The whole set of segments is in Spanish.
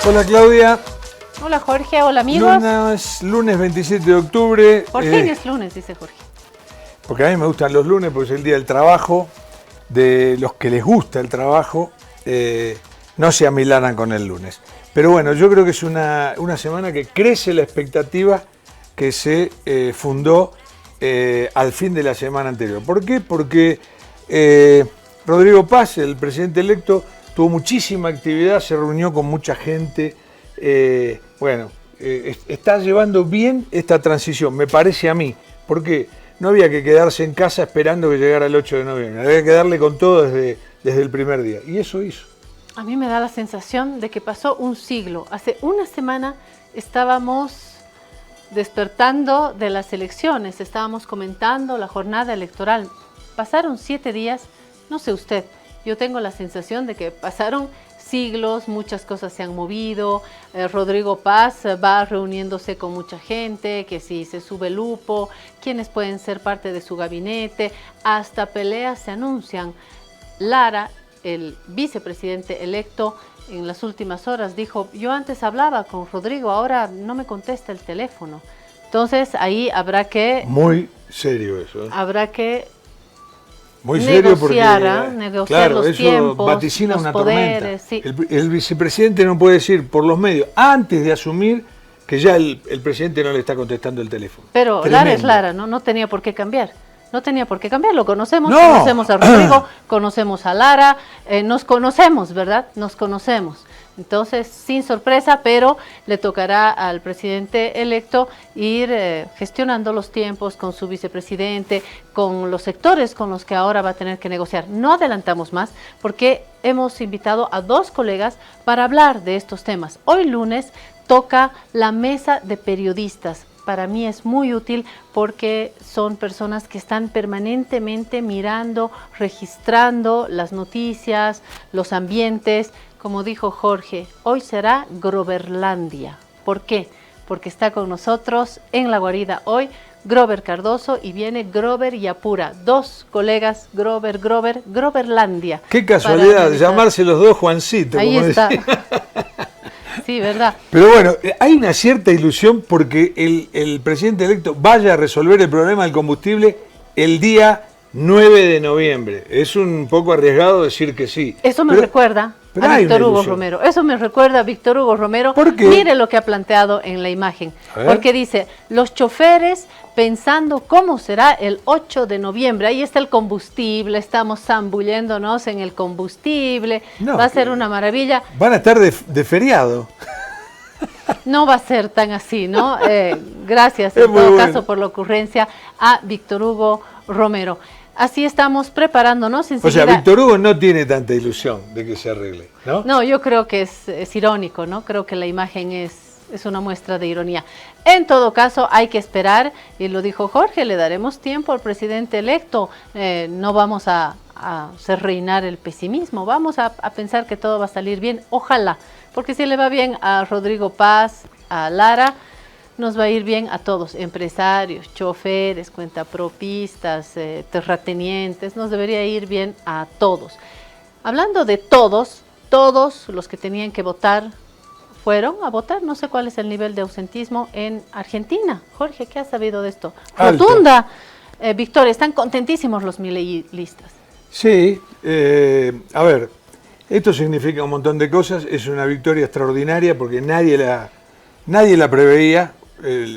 Hola Claudia. Hola Jorge, hola amigos. Lunes 27 de octubre. Por fin es lunes, dice Jorge. Porque a mí me gustan los lunes porque es el día del trabajo, de los que les gusta el trabajo, no se amilanan con el lunes. Pero bueno, yo creo que es una semana que crece la expectativa que se fundó al fin de la semana anterior. ¿Por qué? Porque Rodrigo Paz, el presidente electo, tuvo muchísima actividad, se reunió con mucha gente. Está llevando bien esta transición, me parece a mí, porque no había que quedarse en casa esperando que llegara el 8 de noviembre, había que darle con todo desde el primer día, y eso hizo. A mí me da la sensación de que pasó un siglo. Hace una semana estábamos despertando de las elecciones, estábamos comentando la jornada electoral. Pasaron 7 días, no sé usted, yo tengo la sensación de que pasaron siglos, muchas cosas se han movido. Rodrigo Paz va reuniéndose con mucha gente, que si se sube Lupo, quiénes pueden ser parte de su gabinete, hasta peleas se anuncian. Lara, el vicepresidente electo, en las últimas horas dijo, yo antes hablaba con Rodrigo, ahora no me contesta el teléfono. Entonces ahí habrá que... Muy serio eso. Habrá que... Muy serio negociar claro, los eso tiempos, vaticina los una poderes, tormenta. Sí. El vicepresidente no puede decir por los medios, antes de asumir, que ya el presidente no le está contestando el teléfono. Pero Tremendo. Lara es Lara, ¿no? No tenía por qué cambiar. No tenía por qué cambiar, lo conocemos, No. Conocemos a Rodrigo, conocemos a Lara, nos conocemos, ¿verdad? Nos conocemos. Entonces, sin sorpresa, pero le tocará al presidente electo ir gestionando los tiempos con su vicepresidente, con los sectores con los que ahora va a tener que negociar. No adelantamos más porque hemos invitado a 2 colegas para hablar de estos temas. Hoy lunes toca la mesa de periodistas. Para mí es muy útil porque son personas que están permanentemente mirando, registrando las noticias, los ambientes. Como dijo Jorge, hoy será Groverlandia. ¿Por qué? Porque está con nosotros en la guarida hoy Grover Cardoso y viene Grover Yapura. 2 colegas, Groverlandia. Qué casualidad, llamarse los dos Juancito. Ahí como está. Decía. Sí, ¿verdad? Pero bueno, hay una cierta ilusión porque el presidente electo vaya a resolver el problema del combustible el día 9 de noviembre. Es un poco arriesgado decir que sí. Eso me recuerda a Víctor Hugo Romero. Eso me recuerda a Víctor Hugo Romero. ¿Por qué? Mire lo que ha planteado en la imagen. Porque dice, los choferes pensando cómo será el 8 de noviembre. Ahí está el combustible, estamos zambulléndonos en el combustible. No, va a ser una maravilla. Van a estar de feriado. No va a ser tan así, ¿no? Gracias en todo caso por la ocurrencia a Víctor Hugo Romero. Así estamos preparándonos. Enseguida. O sea, Víctor Hugo no tiene tanta ilusión de que se arregle, ¿no? No, yo creo que es irónico, ¿no? Creo que la imagen es una muestra de ironía. En todo caso, hay que esperar, y lo dijo Jorge, le daremos tiempo al presidente electo. No vamos a hacer reinar el pesimismo, vamos a pensar que todo va a salir bien, ojalá, porque si le va bien a Rodrigo Paz, a Lara, nos va a ir bien a todos, empresarios, choferes, cuentapropistas, terratenientes, nos debería ir bien a todos. Hablando de todos los que tenían que votar fueron a votar, no sé cuál es el nivel de ausentismo en Argentina. Jorge, ¿qué has sabido de esto? Alto. Rotunda victoria, están contentísimos los mileilistas. Sí, a ver, esto significa un montón de cosas, es una victoria extraordinaria porque nadie la preveía.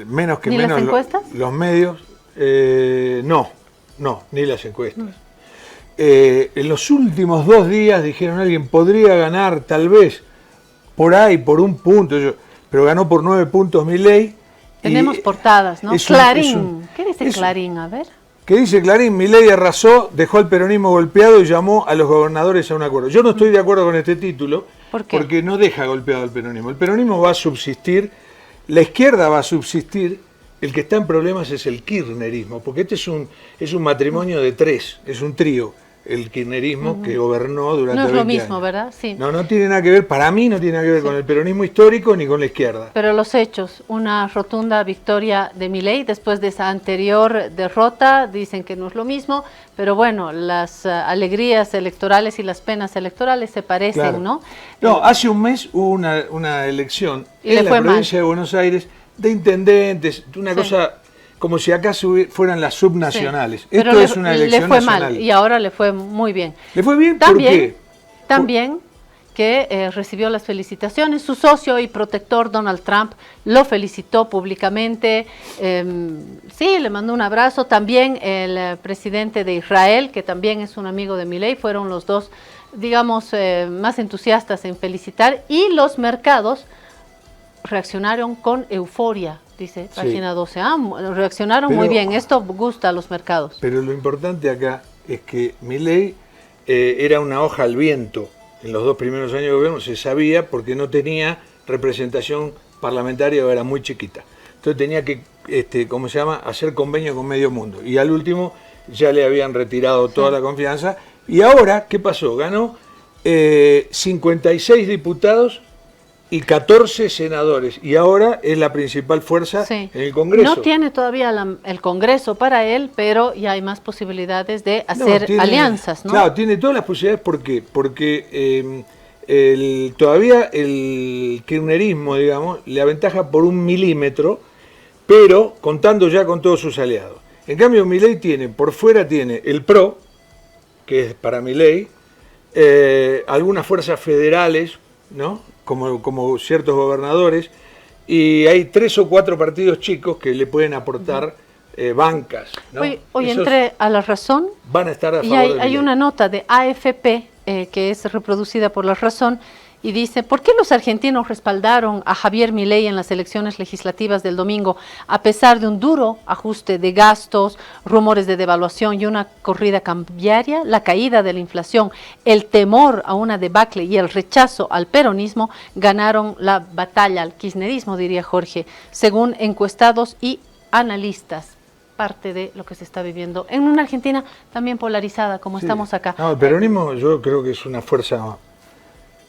Menos que ¿Ni menos las encuestas? los medios, no, No, ni las encuestas. En los últimos 2 días dijeron alguien podría ganar tal vez por ahí, por 1 punto, pero ganó por 9 puntos Milei. Tenemos portadas, ¿no? Clarín. ¿Qué dice Clarín? A ver. ¿Qué dice Clarín? Milei arrasó, dejó al peronismo golpeado y llamó a los gobernadores a un acuerdo. Yo no estoy de acuerdo con este título. ¿Por qué? Porque no deja golpeado al peronismo. El peronismo va a subsistir, la izquierda va a subsistir, el que está en problemas es el kirchnerismo, porque este es un matrimonio de 3, es un trío. El kirchnerismo que gobernó durante 20 años. No es lo mismo, ¿verdad? Sí. No tiene nada que ver, para mí no tiene nada que ver con el peronismo histórico ni con la izquierda. Pero los hechos, una rotunda victoria de Milei después de esa anterior derrota, dicen que no es lo mismo, pero bueno, las alegrías electorales y las penas electorales se parecen, Claro. ¿no? No, hace un mes hubo una elección Y en le la fue provincia de Buenos Aires de intendentes, una cosa como si acá fueran las subnacionales. Sí. Pero Esto es una elección le fue nacional. mal y ahora le fue muy bien. ¿Le fue bien? También, ¿Por qué? También que recibió las felicitaciones. Su socio y protector Donald Trump lo felicitó públicamente. Sí, le mandó un abrazo. También el presidente de Israel, que también es un amigo de Milei, fueron los dos, digamos, más entusiastas en felicitar. Y los mercados reaccionaron con euforia, dice página 12. Reaccionaron muy bien. Esto gusta a los mercados. Pero lo importante acá es que Milei era una hoja al viento. En los 2 primeros años de gobierno se sabía porque no tenía representación parlamentaria o era muy chiquita. Entonces tenía que, ¿cómo se llama?, hacer convenio con medio mundo. Y al último ya le habían retirado toda la confianza. Y ahora, ¿qué pasó? Ganó 56 diputados y 14 senadores. Y ahora es la principal fuerza en el Congreso. No tiene todavía el Congreso para él, pero ya hay más posibilidades de hacer alianzas, ¿no? Claro, tiene todas las posibilidades. ¿Por qué? Porque todavía el kirchnerismo, digamos, le aventaja por 1 milímetro, pero contando ya con todos sus aliados. En cambio, Milei por fuera tiene el PRO, que es para Milei, algunas fuerzas federales, ¿no?, como ciertos gobernadores, y hay 3 o 4 partidos chicos que le pueden aportar bancas, ¿no? Hoy entré a La Razón, van a estar a favor y hay una nota de AFP que es reproducida por La Razón, y dice: ¿por qué los argentinos respaldaron a Javier Milei en las elecciones legislativas del domingo, a pesar de un duro ajuste de gastos, rumores de devaluación y una corrida cambiaria? La caída de la inflación, el temor a una debacle y el rechazo al peronismo ganaron la batalla al kirchnerismo, diría Jorge, según encuestados y analistas. Parte de lo que se está viviendo en una Argentina también polarizada, como estamos acá. No, el peronismo yo creo que es una fuerza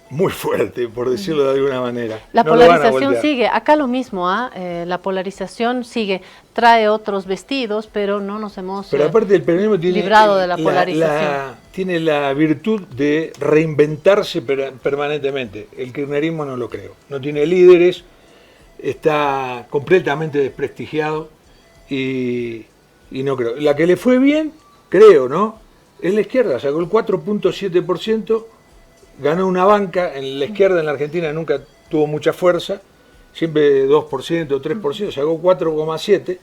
muy fuerte, por decirlo de alguna manera. La polarización sigue, acá lo mismo, la polarización sigue, trae otros vestidos, pero no nos hemos aparte el peronismo tiene librado de la polarización. Tiene la virtud de reinventarse permanentemente. El kirchnerismo no lo creo. No tiene líderes, está completamente desprestigiado y no creo. La que le fue bien, creo, ¿no?, es la izquierda, sacó el 4.7%. Ganó una banca. En la izquierda en la Argentina nunca tuvo mucha fuerza, siempre 2%, 3%, sacó 4,7%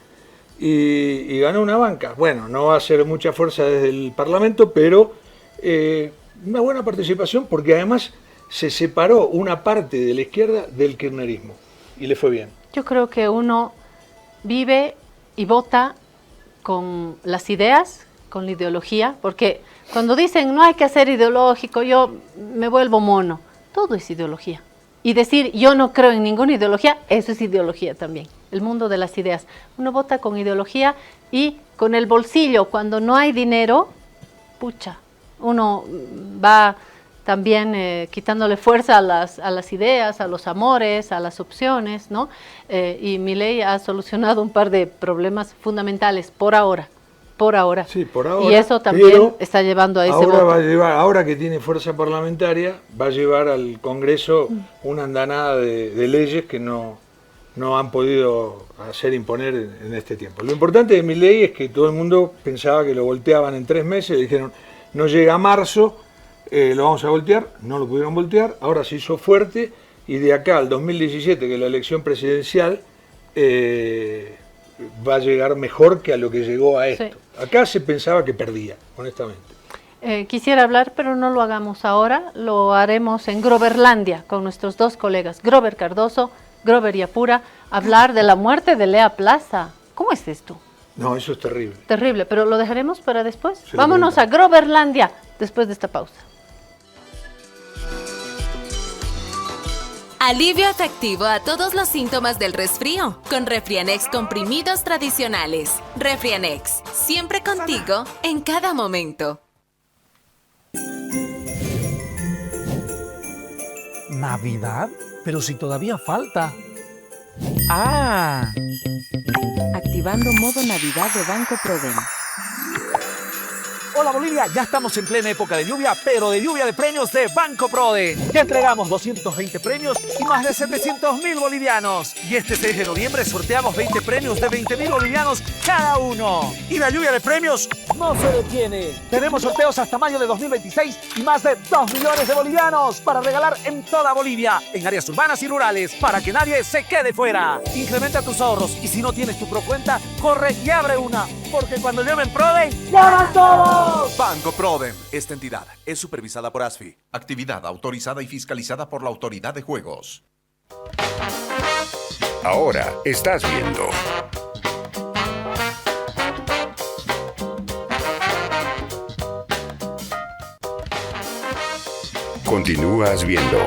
y ganó una banca. Bueno, no va a ser mucha fuerza desde el Parlamento, pero una buena participación, porque además se separó una parte de la izquierda del kirchnerismo y le fue bien. Yo creo que uno vive y vota con las ideas, con la ideología, porque cuando dicen no hay que ser ideológico, yo me vuelvo mono. Todo es ideología. Y decir yo no creo en ninguna ideología, eso es ideología también. El mundo de las ideas. Uno vota con ideología y con el bolsillo. Cuando no hay dinero, pucha, uno va también quitándole fuerza a las ideas, a los amores, a las opciones, ¿no? Y Milei ha solucionado un par de problemas fundamentales por ahora. Sí, por ahora. Y eso también está llevando a ese voto. Ahora que tiene fuerza parlamentaria, va a llevar al Congreso una andanada de leyes que no han podido hacer imponer en este tiempo. Lo importante de Milei es que todo el mundo pensaba que lo volteaban en 3 meses, le dijeron no llega a marzo, lo vamos a voltear, no lo pudieron voltear, ahora se hizo fuerte y de acá al 2017, que es la elección presidencial, va a llegar mejor que a lo que llegó a esto. Sí. Acá se pensaba que perdía, honestamente. Quisiera hablar, pero no lo hagamos ahora, lo haremos en Groverlandia con nuestros dos colegas, Grover Cardoso, Grover Yapura, hablar de la muerte de Lea Plaza. ¿Cómo es esto? No, eso es terrible. Terrible, pero lo dejaremos para después. Vámonos a Groverlandia después de esta pausa. Alivio efectivo a todos los síntomas del resfrío con Refrianex comprimidos tradicionales. Refrianex, siempre contigo en cada momento. ¿Navidad? Pero si todavía falta. ¡Ah! Activando modo Navidad de Banco Proden. Hola Bolivia, ya estamos en plena época de lluvia, pero de lluvia de premios de Banco Prode. Ya entregamos 220 premios y más de 700.000 bolivianos. Y este 6 de noviembre sorteamos 20 premios de 20.000 bolivianos cada uno. Y la lluvia de premios no se detiene. Tenemos sorteos hasta mayo de 2026 y más de 2 millones de bolivianos para regalar en toda Bolivia, en áreas urbanas y rurales, para que nadie se quede fuera. Incrementa tus ahorros y si no tienes tu Procuenta, corre y abre una, porque cuando llamen Prode, ¡llaman todos! Banco Prodem. Esta entidad es supervisada por ASFI. Actividad autorizada y fiscalizada por la Autoridad de Juegos. Ahora estás viendo. Continúas viendo.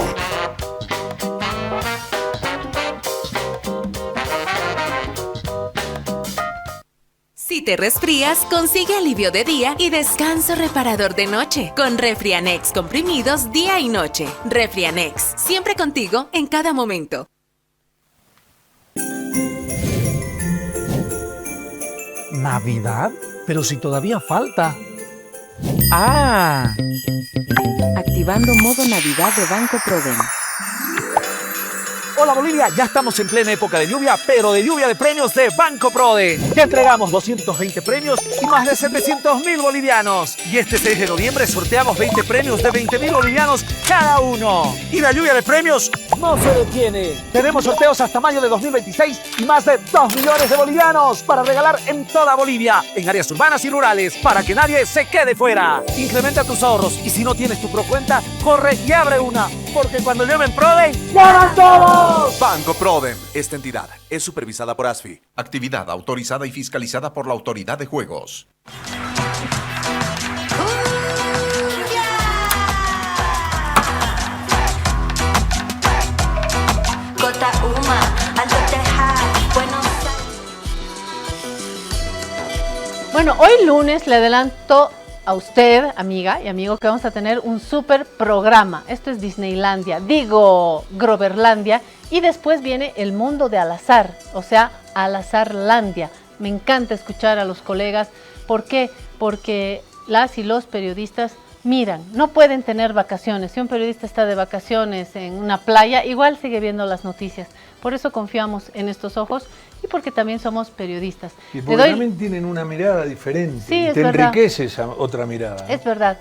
Si te resfrías, consigue alivio de día y descanso reparador de noche con Refrianex comprimidos día y noche. Refrianex, siempre contigo en cada momento. ¿Navidad? Pero si todavía falta. ¡Ah! Activando modo Navidad de Banco Proden. Hola Bolivia, ya estamos en plena época de lluvia, pero de lluvia de premios de Banco Prode. Ya entregamos 220 premios y más de 700.000 bolivianos. Y este 6 de noviembre sorteamos 20 premios de 20.000 bolivianos cada uno. Y la lluvia de premios no se detiene. Tenemos sorteos hasta mayo de 2026 y más de 2 millones de bolivianos para regalar en toda Bolivia, en áreas urbanas y rurales, para que nadie se quede fuera. Incrementa tus ahorros y si no tienes tu Procuenta, corre y abre una, porque cuando llamen Prode, ¡llaman todos! Banco Prodem. Esta entidad es supervisada por ASFI. Actividad autorizada y fiscalizada por la Autoridad de Juegos. Bueno, hoy lunes le adelanto a usted, amiga y amigo, que vamos a tener un súper programa. Esto es Disneylandia, digo Groverlandia, y después viene el mundo de Al-Azhar, o sea, Al-Azharlandia. Me encanta escuchar a los colegas. ¿Por qué? Porque las y los periodistas miran, no pueden tener vacaciones. Si un periodista está de vacaciones en una playa, igual sigue viendo las noticias. Por eso confiamos en estos ojos y porque también somos periodistas. Y porque también tienen una mirada diferente. Sí, y te enriquece esa otra mirada. Es verdad.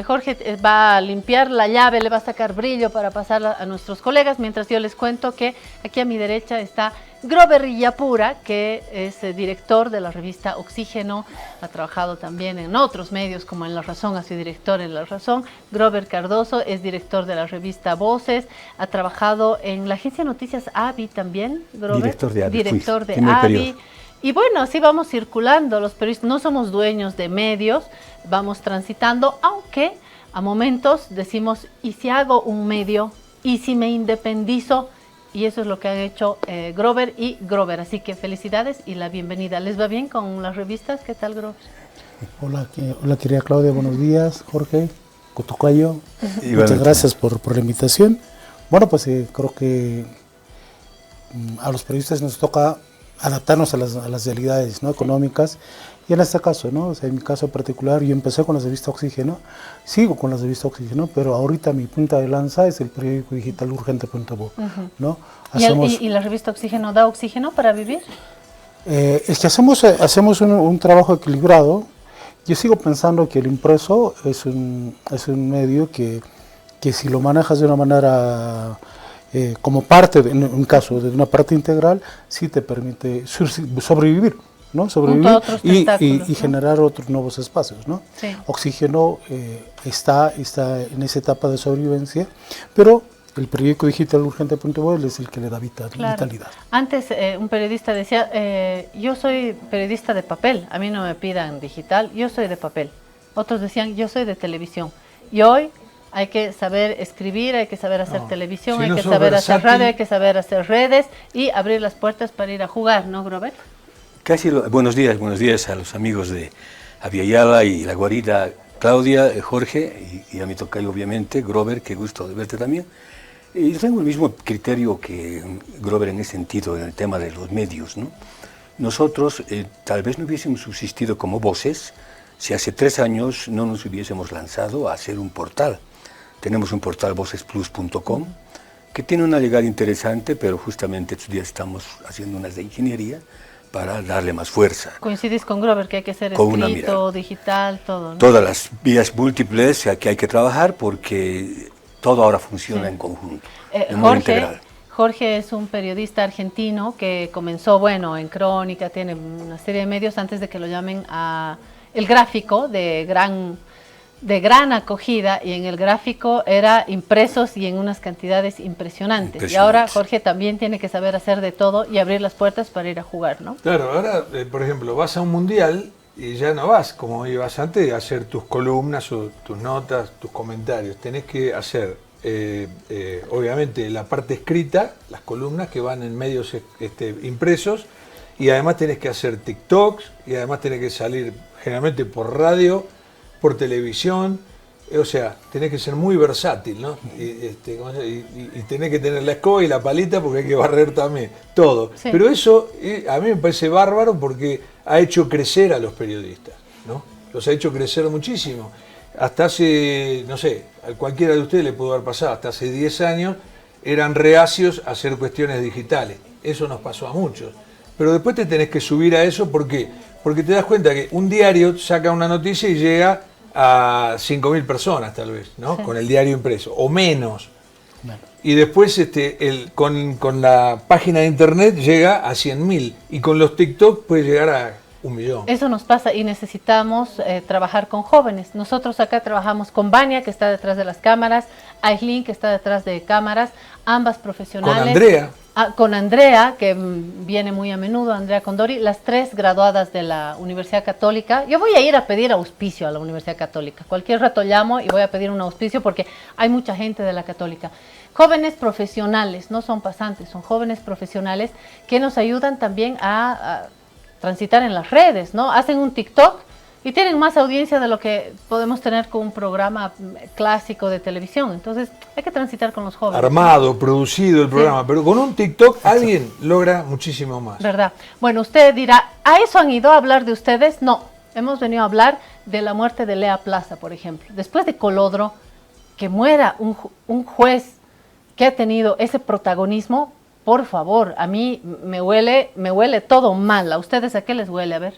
Jorge va a limpiar la llave, le va a sacar brillo para pasarla a nuestros colegas, mientras yo les cuento que aquí a mi derecha está Grover Yapura, que es director de la revista Oxígeno, ha trabajado también en otros medios como en La Razón, ha sido director en La Razón. Grover Cardoso es director de la revista Voces, ha trabajado en la agencia de noticias AVI también, Grover. Director de AVI. Director de AVI. Y bueno, así vamos circulando, los periodistas no somos dueños de medios, vamos transitando, aunque a momentos decimos, ¿y si hago un medio? ¿Y si me independizo? Y eso es lo que han hecho Grover y Grover. Así que felicidades y la bienvenida. ¿Les va bien con las revistas? ¿Qué tal, Grover? Hola querida Claudia, buenos días. Jorge, Cotocayo, muchas gracias por la invitación. Bueno, pues creo que a los periodistas nos toca adaptarnos a las realidades, ¿no?, económicas. Y en este caso, ¿no? O sea, en mi caso particular, yo empecé con la revista Oxígeno, sigo con la revista Oxígeno, pero ahorita mi punta de lanza es el periódico digital urgente.bo, ¿no? ¿Y la revista Oxígeno da oxígeno para vivir? Es que hacemos un trabajo equilibrado. Yo sigo pensando que el impreso es un medio que si lo manejas de una manera como parte, en un caso de una parte integral, sí te permite sobrevivir, ¿no? Sobrevivir otros tentáculos, y ¿no? generar otros nuevos espacios, ¿no? Sí. Oxígeno está en esa etapa de sobrevivencia, pero el periódico digital urgente.voz es el que le da vitalidad. Antes un periodista decía, yo soy periodista de papel, a mí no me pidan digital, yo soy de papel. Otros decían, yo soy de televisión. Y hoy hay que saber escribir, hay que saber hacer televisión, hay que saber hacer radio, hay que saber hacer redes y abrir las puertas para ir a jugar, ¿no, Grover? Buenos días a los amigos de Aviala y La Guarida, Claudia, Jorge y a mi tocayo obviamente, Grover, qué gusto de verte también. Y yo tengo el mismo criterio que Grover en ese sentido, en el tema de los medios, ¿no? Nosotros tal vez no hubiésemos subsistido como voces si hace 3 años no nos hubiésemos lanzado a hacer un portal. Tenemos un portal vocesplus.com que tiene una llegada interesante, pero justamente estos días estamos haciendo unas de ingeniería para darle más fuerza. Coincidís con Grover que hay que ser escrito, digital, todo, ¿no? Todas las vías múltiples que hay que trabajar porque todo ahora funciona en conjunto, de modo integral. Jorge es un periodista argentino que comenzó, bueno, en Crónica, tiene una serie de medios antes de que lo llamen a El Gráfico, de gran acogida, y en El Gráfico era impresos y en unas cantidades impresionantes. Y ahora Jorge también tiene que saber hacer de todo y abrir las puertas para ir a jugar, ¿no? Claro, ahora, por ejemplo, vas a un mundial y ya no vas como ibas antes a hacer tus columnas o tus notas, tus comentarios. Tenés que hacer, obviamente, la parte escrita, las columnas que van en medios impresos, y además tenés que hacer TikToks, y además tenés que salir generalmente por radio, por televisión, o sea, tenés que ser muy versátil, ¿no? Y tenés que tener la escoba y la palita porque hay que barrer también, todo. Sí. Pero eso a mí me parece bárbaro porque ha hecho crecer a los periodistas, ¿no? Los ha hecho crecer muchísimo. Hasta hace, no sé, a cualquiera de ustedes le pudo haber pasado, hasta hace 10 años eran reacios a hacer cuestiones digitales. Eso nos pasó a muchos. Pero después te tenés que subir a eso, ¿por qué? Porque te das cuenta que un diario saca una noticia y llega a 5.000 personas tal vez, ¿no? Sí. Con el diario impreso, o menos. Bueno. Y después con la página de internet llega a 100.000, y con los TikTok puede llegar a 1 millón. Eso nos pasa y necesitamos trabajar con jóvenes. Nosotros acá trabajamos con Vania, que está detrás de las cámaras, Aislinn, que está detrás de cámaras, ambas profesionales. Con Andrea. Con Andrea, que viene muy a menudo, Andrea Condori, las 3 graduadas de la Universidad Católica. Yo voy a ir a pedir auspicio a la Universidad Católica. Cualquier rato llamo y voy a pedir un auspicio porque hay mucha gente de la Católica. Jóvenes profesionales, no son pasantes, son jóvenes profesionales que nos ayudan también a transitar en las redes, ¿no? Hacen un TikTok y tienen más audiencia de lo que podemos tener con un programa clásico de televisión. Entonces hay que transitar con los jóvenes. Armado, producido el programa, sí. Pero con un TikTok alguien logra muchísimo más. ¿Verdad? Bueno, usted dirá, ¿a eso han ido a hablar de ustedes? No, hemos venido a hablar de la muerte de Lea Plaza, por ejemplo. Después de Colodro, que muera un juez que ha tenido ese protagonismo, por favor, a mí me huele todo mal. ¿A ustedes a qué les huele? A ver.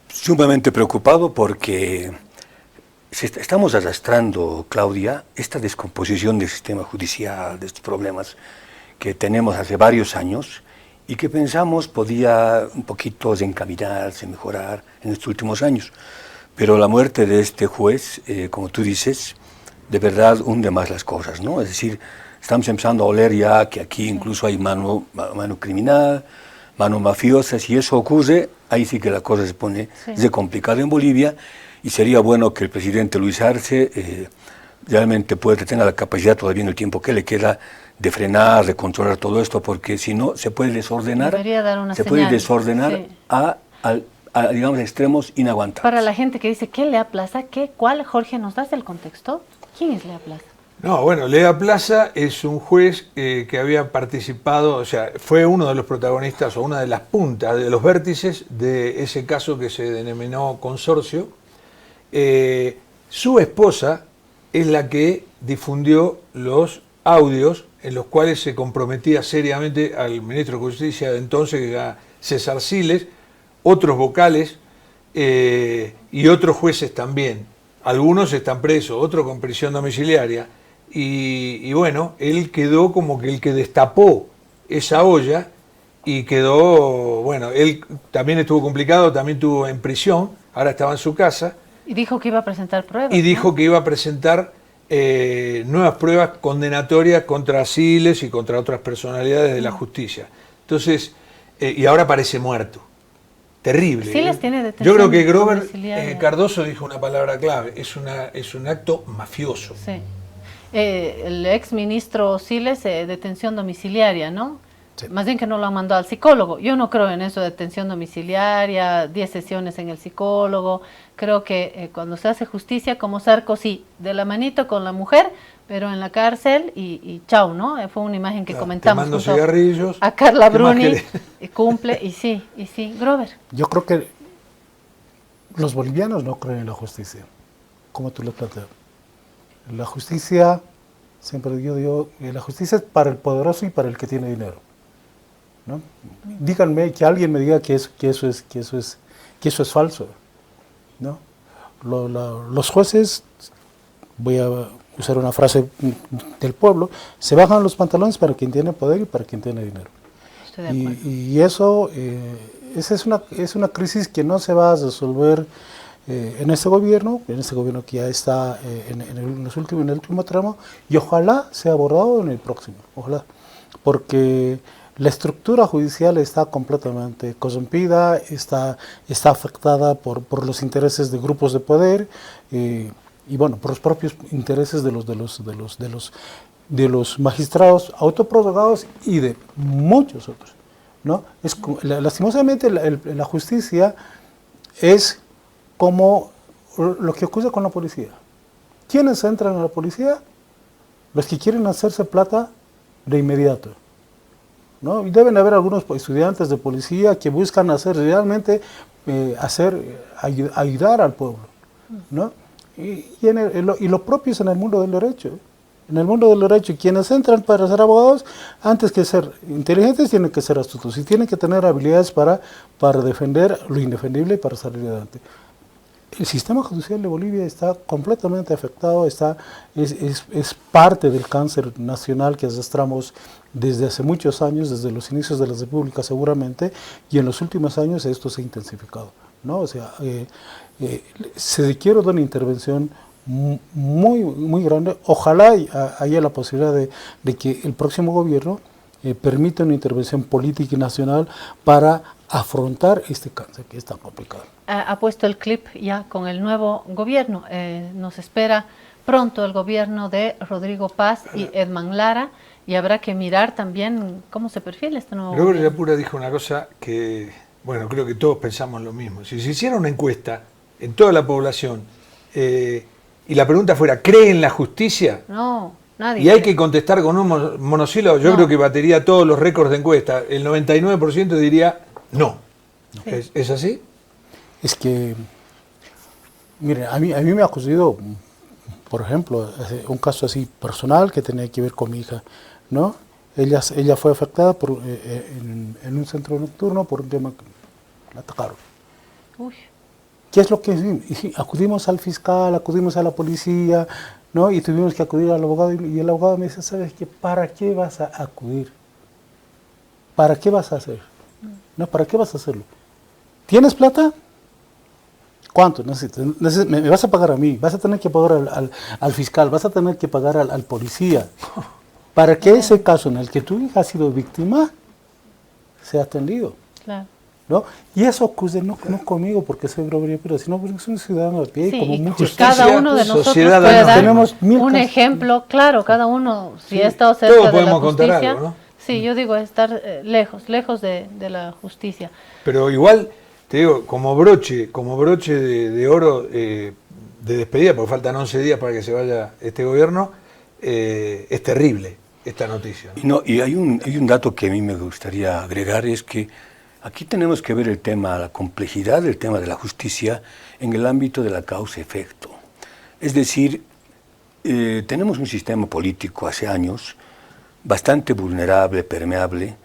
Sumamente preocupado porque estamos arrastrando, Claudia, esta descomposición del sistema judicial, de estos problemas que tenemos hace varios años y que pensamos podía un poquito desencaminarse, mejorar en estos últimos años. Pero la muerte de este juez, como tú dices, de verdad hunde más las cosas, ¿no? Es decir, estamos empezando a oler ya que aquí incluso hay mano criminal, manos mafiosas, y eso ocurre, ahí sí que la cosa se pone complicada en Bolivia, y sería bueno que el presidente Luis Arce realmente tenga la capacidad todavía en el tiempo que le queda de frenar, de controlar todo esto, porque si no se puede desordenar, a digamos extremos inaguantables. Para la gente que dice, ¿qué Lea Plaza? ¿Cuál, Jorge, nos das el contexto? ¿Quién es Lea Plaza? No, bueno, Lea Plaza es un juez que había participado, o sea, fue uno de los protagonistas o una de las puntas, de los vértices de ese caso que se denominó Consorcio. Su esposa es la que difundió los audios en los cuales se comprometía seriamente al ministro de Justicia de entonces, que era César Siles, otros vocales y otros jueces también. Algunos están presos, otros con prisión domiciliaria. Y bueno, él quedó como que el que destapó esa olla y quedó, bueno, él también estuvo complicado, también estuvo en prisión, ahora estaba en su casa. Y dijo que iba a presentar pruebas. Y dijo ¿no? que iba a presentar nuevas pruebas condenatorias contra Siles y contra otras personalidades de la justicia. Entonces, y ahora parece muerto. Terrible. Siles tiene detención. Yo creo que Grover domiciliaria. Cardoso dijo una palabra clave, es un acto mafioso. Sí. El ex ministro Siles, detención domiciliaria, ¿no? Sí. Más bien que no lo han mandado al psicólogo. Yo no creo en eso de detención domiciliaria, 10 sesiones en el psicólogo. Creo que cuando se hace justicia, como Sarkozy, de la manito con la mujer, pero en la cárcel y chau, ¿no? Fue una imagen que claro, comentamos junto cigarrillos, a Carla Bruni, cumple, y sí, Grover. Yo creo que los bolivianos no creen en la justicia, como tú lo planteas. La justicia, siempre yo digo, la justicia es para el poderoso y para el que tiene dinero, ¿no? Díganme, que alguien me diga que eso es falso, ¿no? Los jueces, voy a usar una frase del pueblo, se bajan los pantalones para quien tiene poder y para quien tiene dinero. Y eso esa es una crisis que no se va a resolver en este gobierno que ya está en el último tramo, y ojalá sea abordado en el próximo, ojalá, porque la estructura judicial está completamente corrompida, está afectada por los intereses de grupos de poder y bueno, por los propios intereses de los magistrados autoprorrogados y de muchos otros, ¿no? Lastimosamente la justicia es como lo que ocurre con la policía. ¿Quiénes entran a la policía? Los que quieren hacerse plata de inmediato, ¿no? Y deben haber algunos estudiantes de policía que buscan hacer realmente ayudar al pueblo, ¿no? Y lo propio es en el mundo del derecho. En el mundo del derecho, quienes entran para ser abogados, antes que ser inteligentes, tienen que ser astutos y tienen que tener habilidades para defender lo indefendible y para salir adelante. El sistema judicial de Bolivia está completamente afectado, es parte del cáncer nacional que arrastramos desde hace muchos años, desde los inicios de la República seguramente, y en los últimos años esto se ha intensificado, ¿no? O sea, se requiere de una intervención muy grande. Ojalá haya la posibilidad de que el próximo gobierno permita una intervención política y nacional para afrontar este cáncer que es tan complicado. Ha puesto el clip ya con el nuevo gobierno. Nos espera pronto el gobierno de Rodrigo Paz y Edman Lara, y habrá que mirar también cómo se perfila este nuevo gobierno. Gregorio Yapura dijo una cosa que, bueno, creo que todos pensamos lo mismo. Si se hiciera una encuesta en toda la población y la pregunta fuera, ¿cree en la justicia? No, nadie. Y hay que contestar con un monosílabo, yo creo que batería todos los récords de encuesta. El 99% diría no. Sí. ¿Es así? Es que, mire, a mí me ha ocurrido, por ejemplo, un caso así personal que tenía que ver con mi hija, ¿no? Ella fue afectada en un centro nocturno por un tema que la atacaron. Uy. ¿Qué es lo que acudimos al fiscal, acudimos a la policía, ¿no? Y tuvimos que acudir al abogado y el abogado me dice, ¿sabes qué? ¿Para qué vas a acudir? ¿Para qué vas a hacer? ¿No? ¿Para qué vas a hacerlo? ¿Tienes plata? ¿Cuánto necesitas? Me vas a pagar a mí, vas a tener que pagar al fiscal, vas a tener que pagar al policía. Para que ese caso en el que tu hija ha sido víctima sea atendido. Claro. ¿No? Y eso ocurre no conmigo porque soy Gregorio Yapura, sino porque soy un ciudadano de pie, sí, como muchos. Cada uno de nosotros puede dar un ejemplo, claro, cada uno, si ha estado cerca de la justicia, algo, ¿no? Sí, yo digo estar lejos de la justicia. Pero igual, te digo, como broche de oro de despedida, porque faltan 11 días para que se vaya este gobierno, es terrible esta noticia. Y hay un dato que a mí me gustaría agregar, es que aquí tenemos que ver la complejidad del tema de la justicia en el ámbito de la causa-efecto. Es decir, tenemos un sistema político hace años bastante vulnerable, permeable,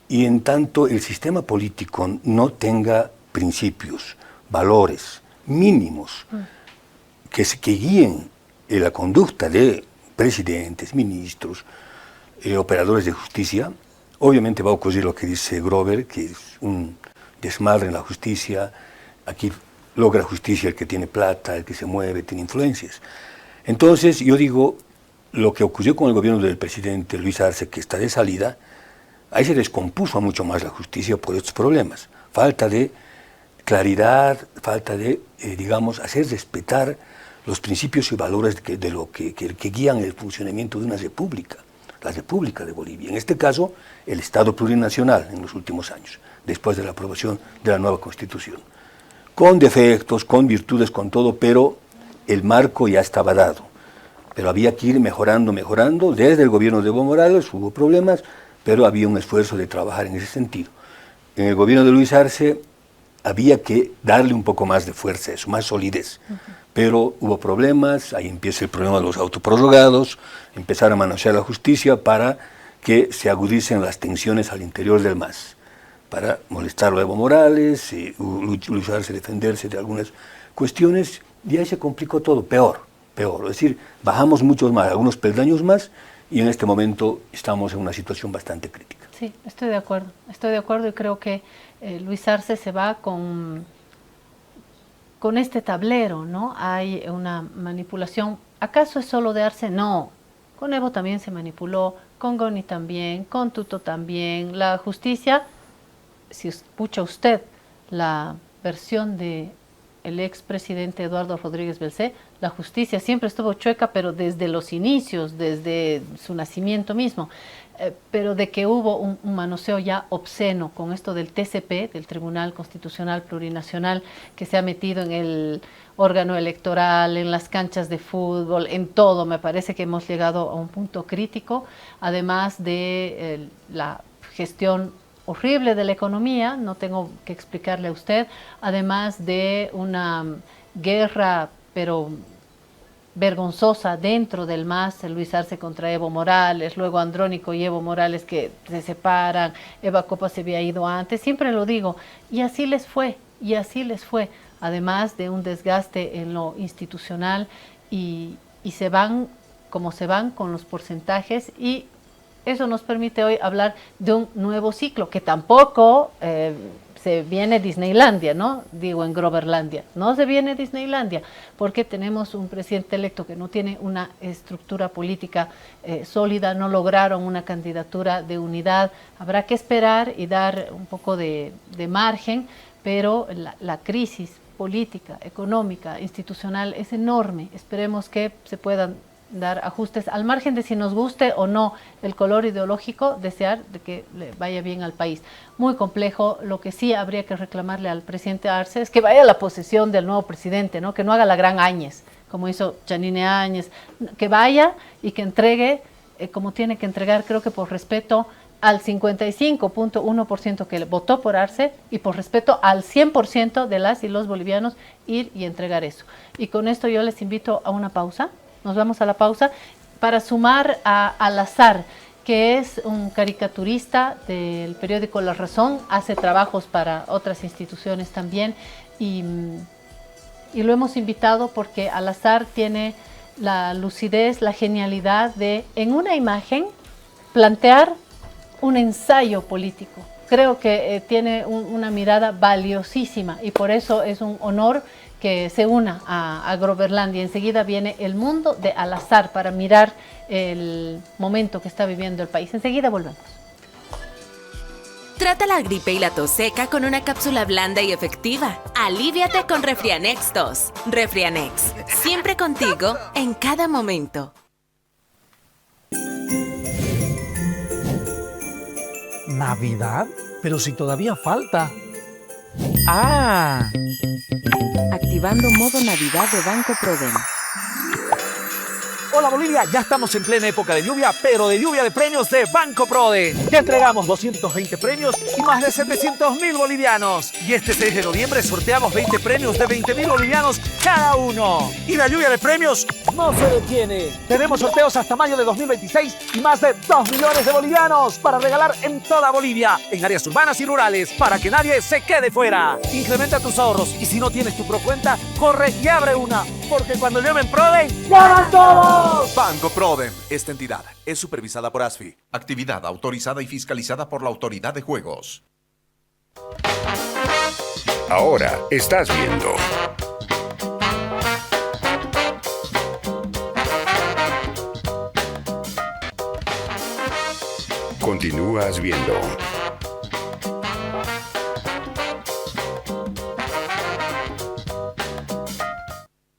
y en tanto el sistema político no tenga principios, valores mínimos que guíen la conducta de presidentes, ministros, operadores de justicia, obviamente va a ocurrir lo que dice Grover, que es un desmadre en la justicia. Aquí logra justicia el que tiene plata, el que se mueve, tiene influencias. Entonces, yo digo, lo que ocurrió con el gobierno del presidente Luis Arce, que está de salida, ahí se descompuso mucho más la justicia por estos problemas. Falta de claridad, falta de, digamos, hacer respetar los principios y valores de lo que guían el funcionamiento de una república, la República de Bolivia. En este caso, el Estado plurinacional en los últimos años, después de la aprobación de la nueva Constitución. Con defectos, con virtudes, con todo, pero el marco ya estaba dado. Pero había que ir mejorando. Desde el gobierno de Evo Morales hubo problemas, pero había un esfuerzo de trabajar en ese sentido. En el gobierno de Luis Arce había que darle un poco más de fuerza a eso, más solidez. Pero hubo problemas, ahí empieza el problema de los autoprorrogados, empezar a manosear la justicia para que se agudicen las tensiones al interior del MAS, para molestarlo a Evo Morales, Luis Arce defenderse de algunas cuestiones, y ahí se complicó todo, peor. Es decir, bajamos muchos más, algunos peldaños más, y en este momento estamos en una situación bastante crítica. Sí, estoy de acuerdo y creo que Luis Arce se va con este tablero, ¿no? Hay una manipulación. ¿Acaso es solo de Arce? No. Con Evo también se manipuló, con Goni también, con Tuto también. La justicia, si escucha usted la versión de el expresidente Eduardo Rodríguez Belcé, la justicia siempre estuvo chueca, pero desde los inicios, desde su nacimiento mismo. Pero de que hubo un manoseo ya obsceno con esto del TCP, del Tribunal Constitucional Plurinacional, que se ha metido en el órgano electoral, en las canchas de fútbol, en todo. Me parece que hemos llegado a un punto crítico, además de la gestión horrible de la economía, no tengo que explicarle a usted, además de una guerra, pero vergonzosa dentro del MAS, Luis Arce contra Evo Morales, luego Andrónico y Evo Morales que se separan, Eva Copa se había ido antes, siempre lo digo, y así les fue, además de un desgaste en lo institucional y se van como se van con los porcentajes, y eso nos permite hoy hablar de un nuevo ciclo, que tampoco se viene Disneylandia, ¿no? Digo, en Groverlandia. No se viene Disneylandia, porque tenemos un presidente electo que no tiene una estructura política sólida, no lograron una candidatura de unidad. Habrá que esperar y dar un poco de margen, pero la crisis política, económica, institucional es enorme. Esperemos que se puedan dar ajustes, al margen de si nos guste o no el color ideológico, desear de que le vaya bien al país. Muy complejo. Lo que sí habría que reclamarle al presidente Arce es que vaya a la posesión del nuevo presidente, ¿no? Que no haga la gran Áñez, como hizo Janine Áñez, que vaya y que entregue como tiene que entregar, creo que por respeto al 55.1% que votó por Arce y por respeto al 100% de las y los bolivianos, ir y entregar eso. Y con esto yo les invito a una pausa. Nos vamos a la pausa para sumar a Al-Azhar, que es un caricaturista del periódico La Razón, hace trabajos para otras instituciones también, y lo hemos invitado porque Al-Azhar tiene la lucidez, la genialidad de, en una imagen, plantear un ensayo político. Creo que tiene una mirada valiosísima y por eso es un honor que se una a Groverlandia. Enseguida viene El Mundo de Al-Azhar para mirar el momento que está viviendo el país. Enseguida volvemos. Trata la gripe y la tos seca con una cápsula blanda y efectiva. Alíviate con Refrianex 2. Refrianex, siempre contigo en cada momento. ¿Navidad? Pero si todavía falta. ¡Ah! Activando modo Navidad de Banco Prodem. Hola Bolivia, ya estamos en plena época de lluvia, pero de lluvia de premios de Banco Prode. Te entregamos 220 premios y más de 700.000 bolivianos. Y este 6 de noviembre sorteamos 20 premios de 20.000 bolivianos cada uno. Y la lluvia de premios no se detiene. Tenemos sorteos hasta mayo de 2026 y más de 2 millones de bolivianos para regalar en toda Bolivia, en áreas urbanas y rurales, para que nadie se quede fuera. Incrementa tus ahorros y si no tienes tu Procuenta, corre y abre una. porque cuando llamen PRODEN, ¡llaman todos! Banco Prodem. Esta entidad es supervisada por ASFI. Actividad autorizada y fiscalizada por la Autoridad de Juegos. Ahora estás viendo. Continúas viendo.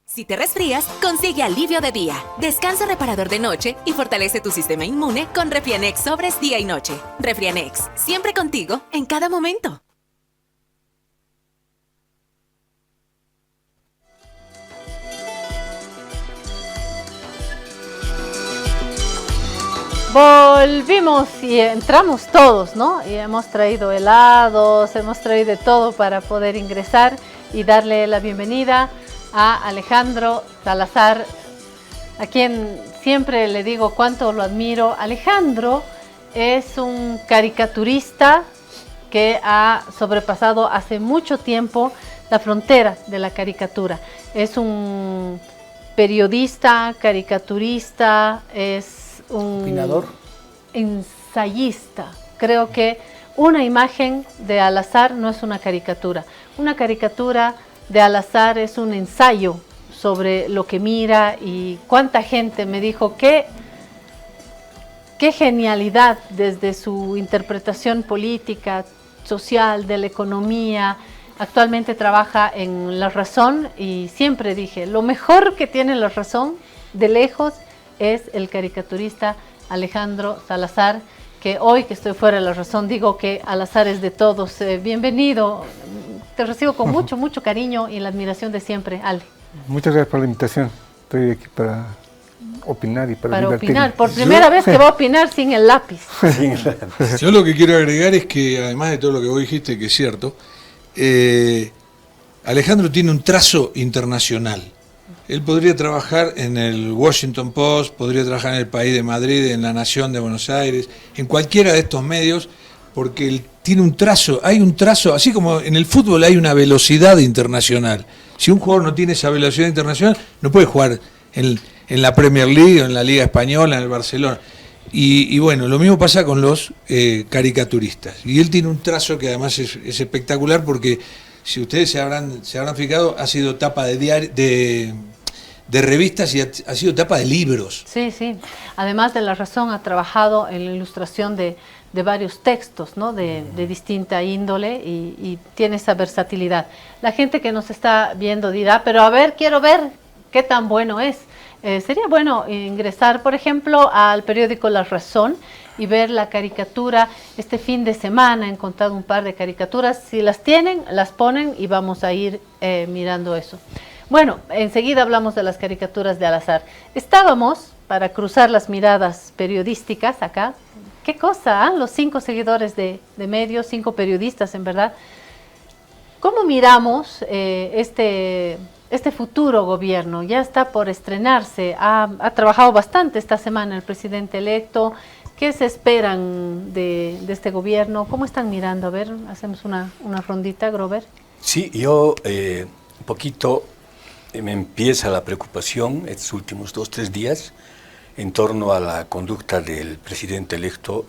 Si te resfrías, consigue alivio de día, descanso reparador de noche y fortalece tu sistema inmune con Refrianex sobres día y noche. Refrianex, siempre contigo, en cada momento. Volvimos y entramos todos, ¿no? Y hemos traído helados, hemos traído de todo para poder ingresar y darle la bienvenida a Alejandro Salazar, a quien siempre le digo cuánto lo admiro. Alejandro es un caricaturista que ha sobrepasado hace mucho tiempo la frontera de la caricatura. Es un periodista, caricaturista, es un opinador, ensayista. Creo que una imagen de Al-Azhar no es una caricatura. Una caricatura de Al-Azhar es un ensayo sobre lo que mira, y cuánta gente me dijo qué genialidad desde su interpretación política, social, de la economía. Actualmente trabaja en La Razón y siempre dije, lo mejor que tiene La Razón de lejos es el caricaturista Alejandro Salazar, que hoy que estoy fuera de La Razón digo que Al-Azhar es de todos. Bienvenido, te recibo con mucho cariño y la admiración de siempre, Ale. Muchas gracias por la invitación, estoy aquí para opinar y para divertirme. Opinar, por primera vez que va a opinar sin el lápiz. Yo lo que quiero agregar es que, además de todo lo que vos dijiste, que es cierto, Alejandro tiene un trazo internacional. Él podría trabajar en el Washington Post, podría trabajar en El País de Madrid, en La Nación de Buenos Aires, en cualquiera de estos medios, porque él tiene un trazo, hay un trazo, así como en el fútbol hay una velocidad internacional. Si un jugador no tiene esa velocidad internacional, no puede jugar en la Premier League, o en la Liga Española, en el Barcelona. Y bueno, lo mismo pasa con los caricaturistas. Y él tiene un trazo que además es espectacular, porque si ustedes se habrán fijado, ha sido tapa de revistas y ha sido tapa de libros. Sí, sí. Además de La Razón, ha trabajado en la ilustración de varios textos, ¿no? de distinta índole, y tiene esa versatilidad. La gente que nos está viendo dirá, pero a ver, quiero ver qué tan bueno es. Sería bueno ingresar, por ejemplo, al periódico La Razón y ver la caricatura. Este fin de semana he encontrado un par de caricaturas. Si las tienen, las ponen y vamos a ir mirando eso. Bueno, enseguida hablamos de las caricaturas de Al-Azhar. Estábamos, para cruzar las miradas periodísticas acá, qué cosa, los 5 seguidores de medios, 5 periodistas en verdad. ¿Cómo miramos este futuro gobierno? Ya está por estrenarse, ha trabajado bastante esta semana el presidente electo. ¿Qué se esperan de este gobierno? ¿Cómo están mirando? A ver, hacemos una rondita, Grover. Sí, yo un poquito me empieza la preocupación estos últimos 2-3 días en torno a la conducta del presidente electo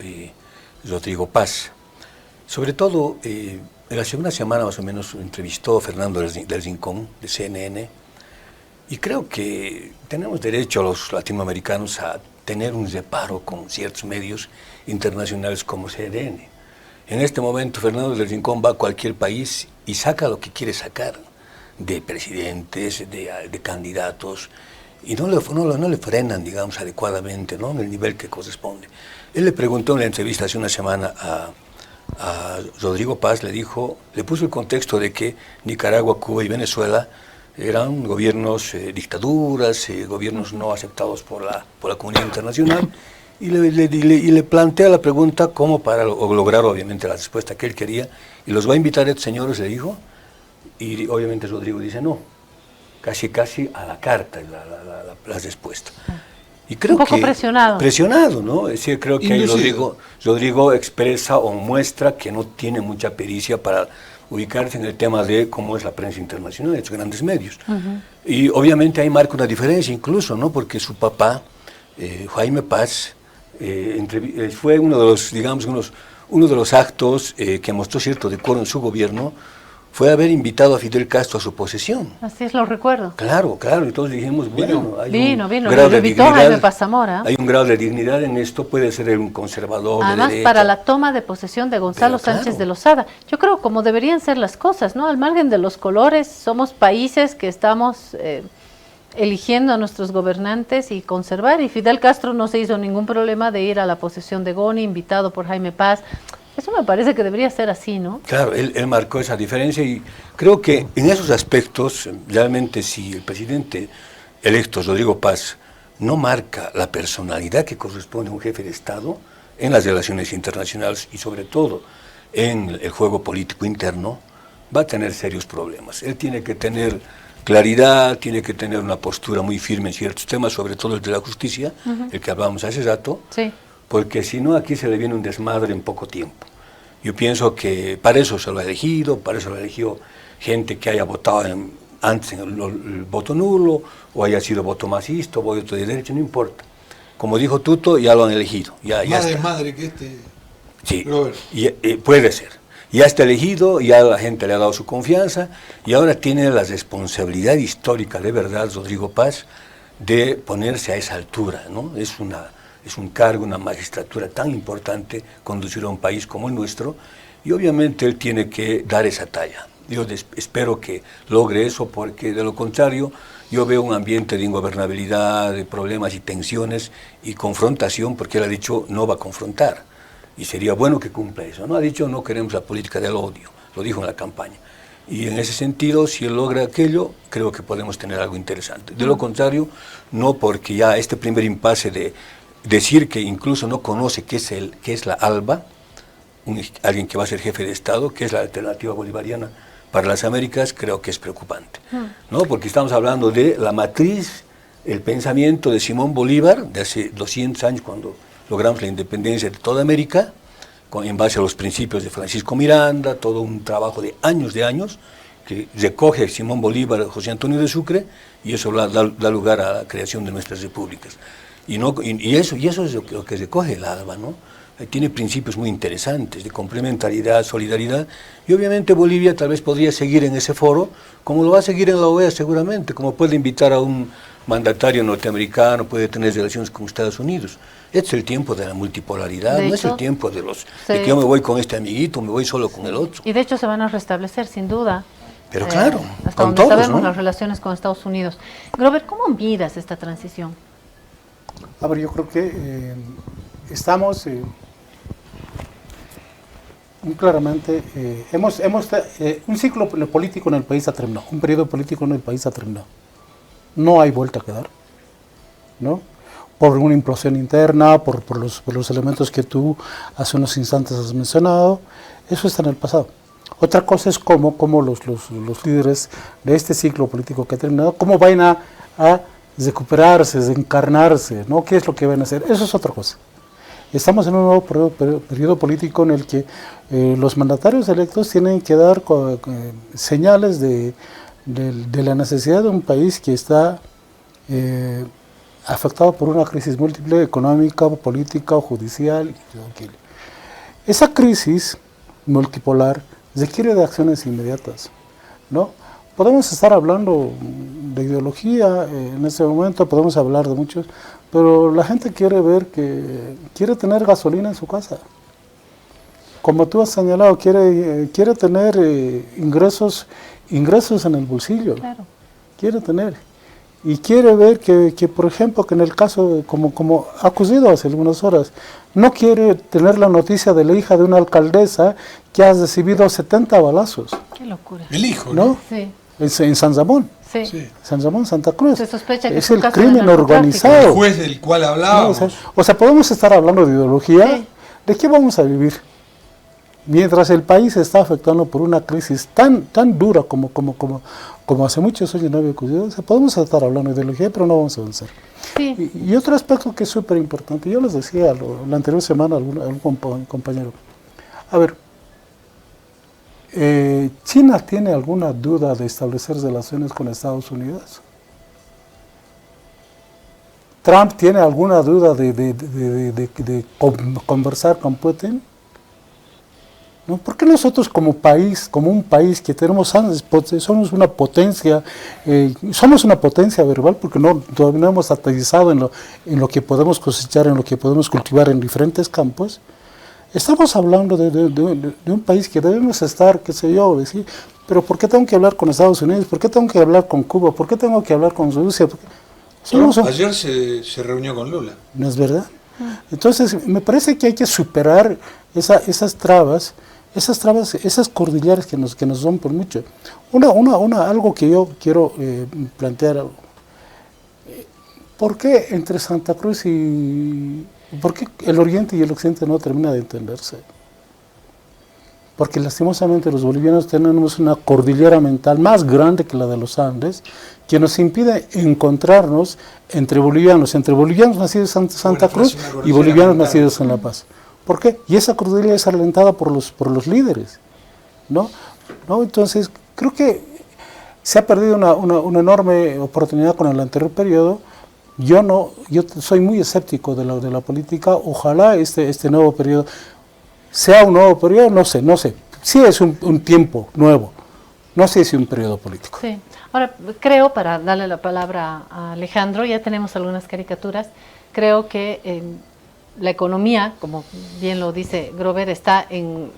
Rodrigo Paz. Sobre todo, hace una semana más o menos entrevistó a Fernando del Rincón de CNN, y creo que tenemos derecho a los latinoamericanos a tener un reparo con ciertos medios internacionales como CNN. En este momento Fernando del Rincón va a cualquier país y saca lo que quiere sacar de presidentes, de candidatos, y no le frenan, digamos, adecuadamente, ¿no?, en el nivel que corresponde. Él le preguntó en la entrevista hace una semana a Rodrigo Paz, le puso el contexto de que Nicaragua, Cuba y Venezuela eran gobiernos, dictaduras, gobiernos no aceptados por la comunidad internacional, y le plantea la pregunta cómo para lograr obviamente la respuesta que él quería, y los va a invitar a estos señores, le dijo, y obviamente Rodrigo dice no, casi a la carta la respuesta. Y creo un poco que presionado. Presionado, ¿no? Es decir, creo que Rodrigo expresa o muestra que no tiene mucha pericia para ubicarse en el tema de cómo es la prensa internacional, estos grandes medios. Y obviamente ahí marca una diferencia incluso, ¿no? Porque su papá, Jaime Paz, fue uno de los, digamos, uno de los actos que mostró cierto decoro en su gobierno, fue haber invitado a Fidel Castro a su posesión. Así es, lo recuerdo. Claro, entonces dijimos, bueno, vino, lo invitó a Jaime Paz Zamora. Hay un grado de dignidad en esto, puede ser un conservador además, de derecha. para la toma de posesión de Gonzalo Sánchez de Lozada. Yo creo como deberían ser las cosas, ¿no? Al margen de los colores, somos países que estamos eligiendo a nuestros gobernantes y conservar, y Fidel Castro no se hizo ningún problema de ir a la posesión de Goni, invitado por Jaime Paz. Eso me parece que debería ser así, ¿no? Claro, él marcó esa diferencia y creo que en esos aspectos, realmente si el presidente electo, Rodrigo Paz, no marca la personalidad que corresponde a un jefe de Estado en las relaciones internacionales y sobre todo en el juego político interno, va a tener serios problemas. Él tiene que tener claridad, tiene que tener una postura muy firme en ciertos temas, sobre todo el de la justicia, el que hablábamos hace rato, porque si no aquí se le viene un desmadre en poco tiempo. Yo pienso que para eso se lo ha elegido, para eso lo eligió gente que haya votado antes en el voto nulo, o haya sido voto masista, o voto de derecha, no importa. Como dijo Tuto, ya lo han elegido. Madre que este... Sí, puede ser. Ya está elegido, ya la gente le ha dado su confianza, y ahora tiene la responsabilidad histórica, de verdad, Rodrigo Paz, de ponerse a esa altura, ¿no? Es un cargo, una magistratura tan importante, conducir a un país como el nuestro, y obviamente él tiene que dar esa talla. Yo espero que logre eso, porque de lo contrario yo veo un ambiente de ingobernabilidad, de problemas y tensiones y confrontación, porque él ha dicho no va a confrontar, y sería bueno que cumpla eso, ¿no? Ha dicho no queremos la política del odio, lo dijo en la campaña. Y en ese sentido, si él logra aquello, creo que podemos tener algo interesante. De lo contrario, no, porque ya este primer impasse de decir que incluso no conoce qué es la ALBA, alguien que va a ser jefe de Estado, que es la alternativa bolivariana para las Américas, creo que es preocupante, ¿no? Porque estamos hablando de la matriz, el pensamiento de Simón Bolívar, de hace 200 años, cuando logramos la independencia de toda América, en base a los principios de Francisco Miranda, todo un trabajo de años, que recoge Simón Bolívar, José Antonio de Sucre, y eso da lugar a la creación de nuestras repúblicas. Y eso es lo que recoge el ALBA, ¿no? Tiene principios muy interesantes de complementariedad, solidaridad, y obviamente Bolivia tal vez podría seguir en ese foro, como lo va a seguir en la OEA seguramente, como puede invitar a un mandatario norteamericano, puede tener relaciones con Estados Unidos. Este es el tiempo de la multipolaridad, no es el tiempo de que yo me voy con este amiguito, me voy solo con el otro. Y de hecho se van a restablecer, sin duda. Pero claro, hasta donde sabemos, ¿no? Las relaciones con Estados Unidos. Grover, ¿cómo miras esta transición? A ver, yo creo que estamos muy claramente, un ciclo político en el país ha terminado, un periodo político en el país ha terminado. No hay vuelta a quedar, ¿no? Por una implosión interna, por los elementos que tú hace unos instantes has mencionado, eso está en el pasado. Otra cosa es cómo los líderes de este ciclo político que ha terminado, cómo van a recuperarse, desencarnarse, ¿no? ¿Qué es lo que van a hacer? Eso es otra cosa. Estamos en un nuevo periodo político en el que los mandatarios electos tienen que dar señales de la necesidad de un país que está afectado por una crisis múltiple, económica, política, judicial. Esa crisis multipolar requiere de acciones inmediatas, ¿no? Podemos estar hablando de ideología en este momento, podemos hablar de muchos, pero la gente quiere tener gasolina en su casa. Como tú has señalado, quiere tener ingresos en el bolsillo. Claro. Quiere tener. Y quiere ver que, por ejemplo, que en el caso, como ha ocurrido hace algunas horas, no quiere tener la noticia de la hija de una alcaldesa que ha recibido 70 balazos. Qué locura. El hijo, ¿no? Sí. En San Ramón. Sí. San Ramón, Santa Cruz. Se sospecha que es el crimen organizado. El juez del cual hablábamos. No, o sea, podemos estar hablando de ideología. Sí. ¿De qué vamos a vivir? Mientras el país se está afectando por una crisis tan dura como hace muchos años no había ocurrido, o sea, podemos estar hablando de ideología, pero no vamos a avanzar. Sí. Y otro aspecto que es súper importante, yo les decía la anterior semana a algún compañero, a ver, ¿China tiene alguna duda de establecer relaciones con Estados Unidos? ¿Trump tiene alguna duda de conversar con Putin? ¿No? ¿Por qué nosotros como un país que somos una potencia, verbal, porque todavía no hemos aterrizado en lo que podemos cosechar, en lo que podemos cultivar en diferentes campos? Estamos hablando de un país que debemos estar, qué sé yo, decir, pero ¿por qué tengo que hablar con Estados Unidos? ¿Por qué tengo que hablar con Cuba? ¿Por qué tengo que hablar con Rusia? Ayer se reunió con Lula. ¿No es verdad? Entonces, me parece que hay que superar esas trabas, esas cordilleras que nos rompen mucho. Algo que yo quiero plantear, ¿por qué entre Santa Cruz por qué el oriente y el occidente no termina de entenderse? Porque lastimosamente los bolivianos tenemos una cordillera mental más grande que la de los Andes, que nos impide encontrarnos entre bolivianos nacidos en Santa Cruz y bolivianos nacidos en La Paz. ¿Por qué? Y esa cordillera es alentada por los líderes, ¿no? Entonces, creo que se ha perdido una enorme oportunidad con el anterior periodo. Yo soy muy escéptico de la política. Ojalá este nuevo periodo sea un nuevo periodo, no sé. Sí es un tiempo nuevo, no sé si es un periodo político. Sí. Ahora, creo, para darle la palabra a Alejandro, ya tenemos algunas caricaturas, creo que la economía, como bien lo dice Grover, está en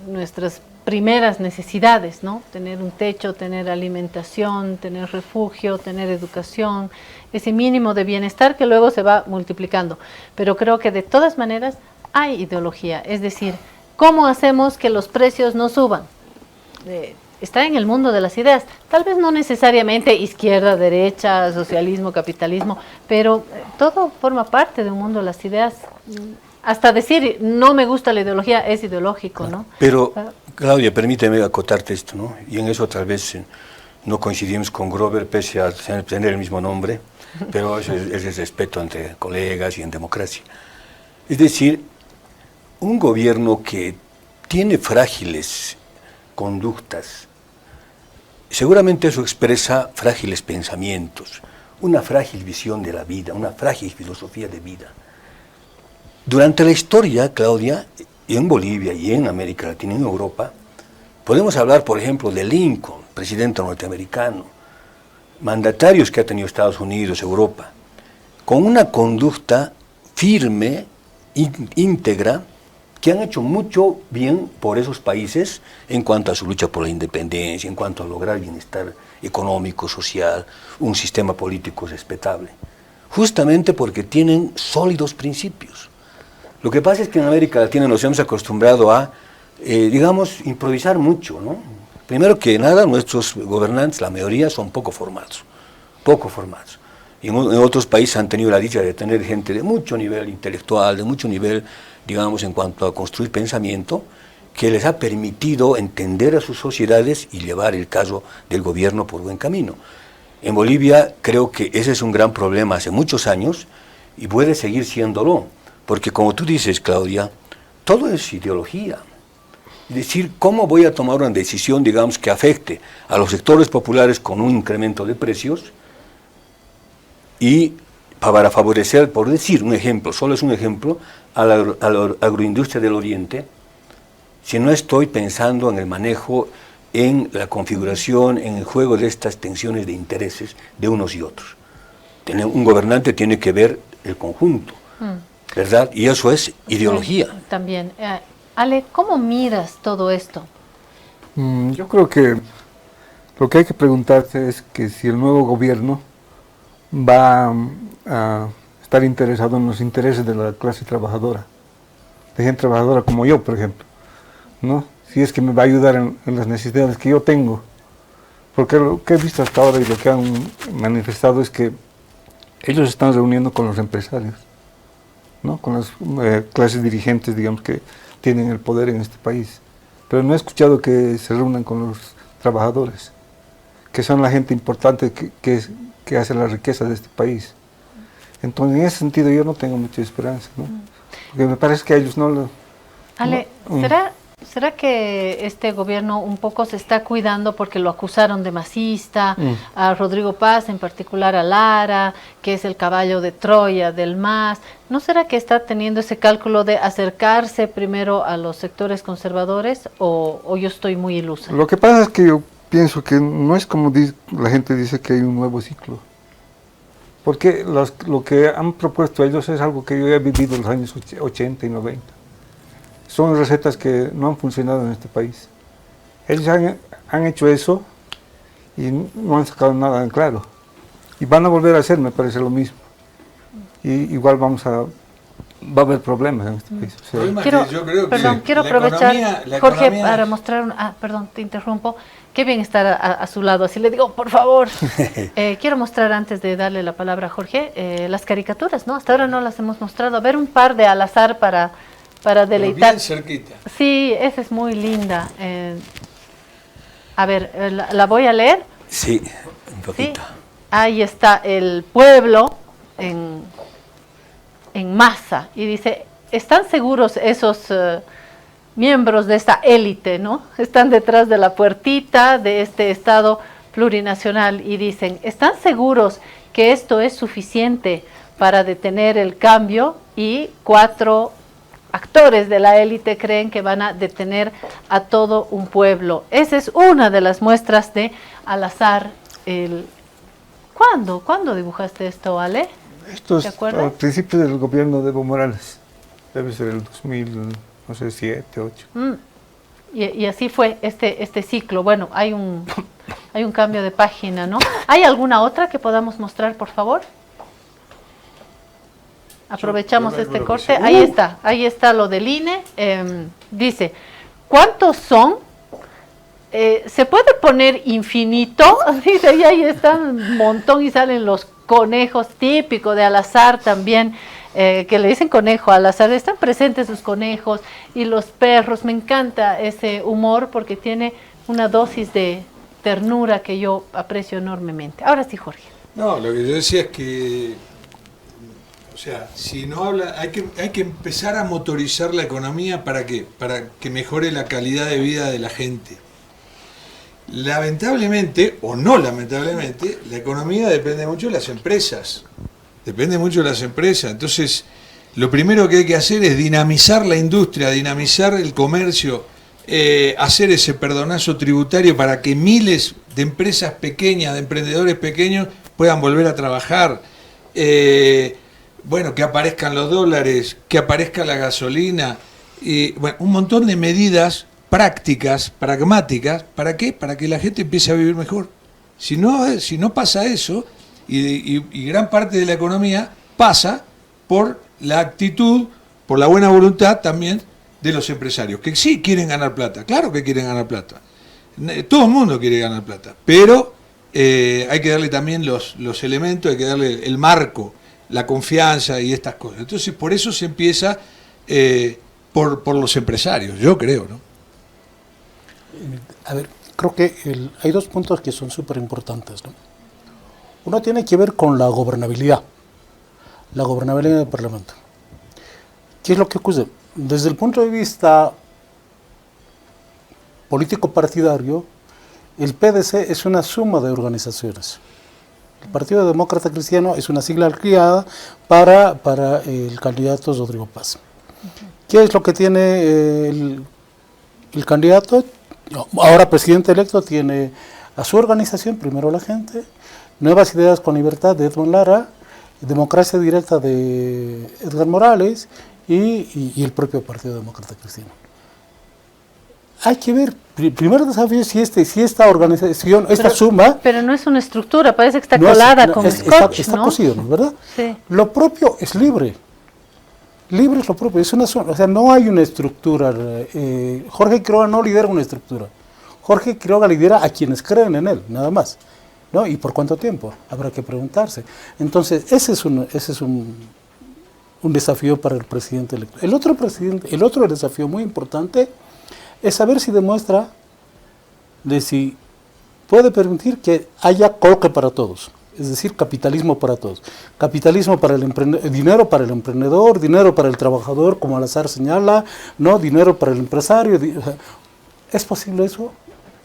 nuestras primeras necesidades, ¿no? Tener un techo, tener alimentación, tener refugio, tener educación, ese mínimo de bienestar que luego se va multiplicando. Pero creo que de todas maneras hay ideología, es decir, ¿cómo hacemos que los precios no suban? Está en el mundo de las ideas, tal vez no necesariamente izquierda, derecha, socialismo, capitalismo, pero todo forma parte de un mundo de las ideas. Hasta decir, no me gusta la ideología, es ideológico, ¿no? Pero, Claudia, permíteme acotarte esto, ¿no? Y en eso tal vez no coincidimos con Grover, pese a tener el mismo nombre, pero es el respeto entre colegas y en democracia. Es decir, un gobierno que tiene frágiles conductas, seguramente eso expresa frágiles pensamientos, una frágil visión de la vida, una frágil filosofía de vida. Durante la historia, Claudia, en Bolivia y en América Latina y en Europa, podemos hablar, por ejemplo, de Lincoln, presidente norteamericano, mandatarios que ha tenido Estados Unidos, Europa, con una conducta firme, íntegra, que han hecho mucho bien por esos países en cuanto a su lucha por la independencia, en cuanto a lograr bienestar económico, social, un sistema político respetable, justamente porque tienen sólidos principios. Lo que pasa es que en América Latina nos hemos acostumbrado a, digamos, improvisar mucho, ¿no? Primero que nada, nuestros gobernantes, la mayoría, son poco formados. Y en otros países han tenido la dicha de tener gente de mucho nivel intelectual, de mucho nivel, digamos, en cuanto a construir pensamiento, que les ha permitido entender a sus sociedades y llevar el caso del gobierno por buen camino. En Bolivia creo que ese es un gran problema hace muchos años y puede seguir siéndolo, porque como tú dices, Claudia, todo es ideología. Es decir, ¿cómo voy a tomar una decisión, digamos, que afecte a los sectores populares con un incremento de precios y para favorecer, por decir un ejemplo, solo es un ejemplo, a la agroindustria del Oriente, si no estoy pensando en el manejo, en la configuración, en el juego de estas tensiones de intereses de unos y otros? Un gobernante tiene que ver el conjunto, ¿verdad? Y eso es ideología. Sí, también. Ale, ¿cómo miras todo esto? Yo creo que lo que hay que preguntarse es que si el nuevo gobierno va a estar interesado en los intereses de la clase trabajadora, de gente trabajadora como yo, por ejemplo, ¿no? Si es que me va a ayudar en las necesidades que yo tengo, porque lo que he visto hasta ahora y lo que han manifestado es que ellos se están reuniendo con los empresarios, ¿no? Con las clases dirigentes, digamos, que tienen el poder en este país, pero no he escuchado que se reúnan con los trabajadores, que son la gente importante que hace la riqueza de este país. Entonces, en ese sentido, yo no tengo mucha esperanza, ¿no? Porque me parece que a ellos no lo... Ale, ¿será ¿Será que este gobierno un poco se está cuidando porque lo acusaron de masista, a Rodrigo Paz, en particular a Lara, que es el caballo de Troya del MAS? ¿No será que está teniendo ese cálculo de acercarse primero a los sectores conservadores o yo estoy muy ilusa? Lo que pasa es que yo pienso que no es como la gente dice que hay un nuevo ciclo. Porque lo que han propuesto ellos es algo que yo he vivido en los años 80 y 90. Son recetas que no han funcionado en este país. Ellos han hecho eso y no han sacado nada en claro. Y van a volver a hacer, me parece, lo mismo. Y igual va a haber problemas en este país. O sea, quiero aprovechar, Jorge, para mostrar, perdón, te interrumpo. Qué bien estar a su lado, así le digo, por favor. Quiero mostrar, antes de darle la palabra a Jorge, las caricaturas, ¿no? Hasta ahora no las hemos mostrado. A ver, un par de al azar para deleitar. Bien cerquita. Sí, esa es muy linda. A ver, ¿la voy a leer? Sí, un poquito. ¿Sí? Ahí está el pueblo en masa y dice, ¿están seguros esos miembros de esta élite, ¿no? Están detrás de la puertita de este Estado plurinacional y dicen, ¿están seguros que esto es suficiente para detener el cambio? Y 4 actores de la élite creen que van a detener a todo un pueblo. Esa es una de las muestras de al azar. ¿Cuándo dibujaste esto, Ale? Esto es al principio del gobierno de Evo Morales. Debe ser el 2007, 2008. Y así fue este ciclo. Bueno, hay un cambio de página, ¿no? ¿Hay alguna otra que podamos mostrar, por favor? Aprovechamos este corte. Ahí está lo del INE. Dice, ¿cuántos son? ¿Se puede poner infinito? Dice, y ahí están un montón y salen los conejos, típico de al azar también, que le dicen conejo al azar. Están presentes los conejos y los perros. Me encanta ese humor porque tiene una dosis de ternura que yo aprecio enormemente. Ahora sí, Jorge. No, lo que yo decía es que, o sea, si no habla, hay que empezar a motorizar la economía ¿para qué? Para que mejore la calidad de vida de la gente. Lamentablemente, o no lamentablemente, la economía depende mucho de las empresas. Depende mucho de las empresas. Entonces, lo primero que hay que hacer es dinamizar la industria, dinamizar el comercio, hacer ese perdonazo tributario para que miles de empresas pequeñas, de emprendedores pequeños, puedan volver a trabajar. Bueno, que aparezcan los dólares, que aparezca la gasolina. Bueno, un montón de medidas prácticas, pragmáticas, ¿para qué? Para que la gente empiece a vivir mejor. Si no pasa eso, y gran parte de la economía pasa por la actitud, por la buena voluntad también de los empresarios, que sí quieren ganar plata, claro que quieren ganar plata. Todo el mundo quiere ganar plata, pero hay que darle también los elementos, hay que darle el marco, la confianza y estas cosas. Entonces, por eso se empieza por los empresarios, yo creo, ¿no? A ver, creo que hay 2 puntos que son súper importantes, ¿no? Uno tiene que ver con la gobernabilidad del Parlamento. ¿Qué es lo que ocurre? Desde el punto de vista político partidario, el PDC es una suma de organizaciones. El Partido Demócrata Cristiano es una sigla criada para el candidato Rodrigo Paz. ¿Qué es lo que tiene el candidato? Ahora presidente electo tiene a su organización, Primero la Gente, Nuevas Ideas con Libertad de Edmond Lara, Democracia Directa de Edgar Morales y el propio Partido Demócrata Cristiano. Hay que ver, primer desafío, si esta organización, esta suma... Pero no es una estructura, parece que está colada con scotch, está ¿no? cosido, ¿verdad? Sí. Lo propio es libre. Libre es lo propio, es una zona, o sea, no hay una estructura. Jorge Quiroga no lidera una estructura. Jorge Quiroga lidera a quienes creen en él, nada más, ¿no? ¿Y por cuánto tiempo? Habrá que preguntarse. Entonces, ese es un desafío para el presidente electo. El otro desafío muy importante es saber si demuestra de si puede permitir que haya coque para todos. es decir, capitalismo para todos. Capitalismo para el dinero para el emprendedor, dinero para el trabajador, como Al-Azhar señala, no dinero para el empresario. ¿Es posible eso?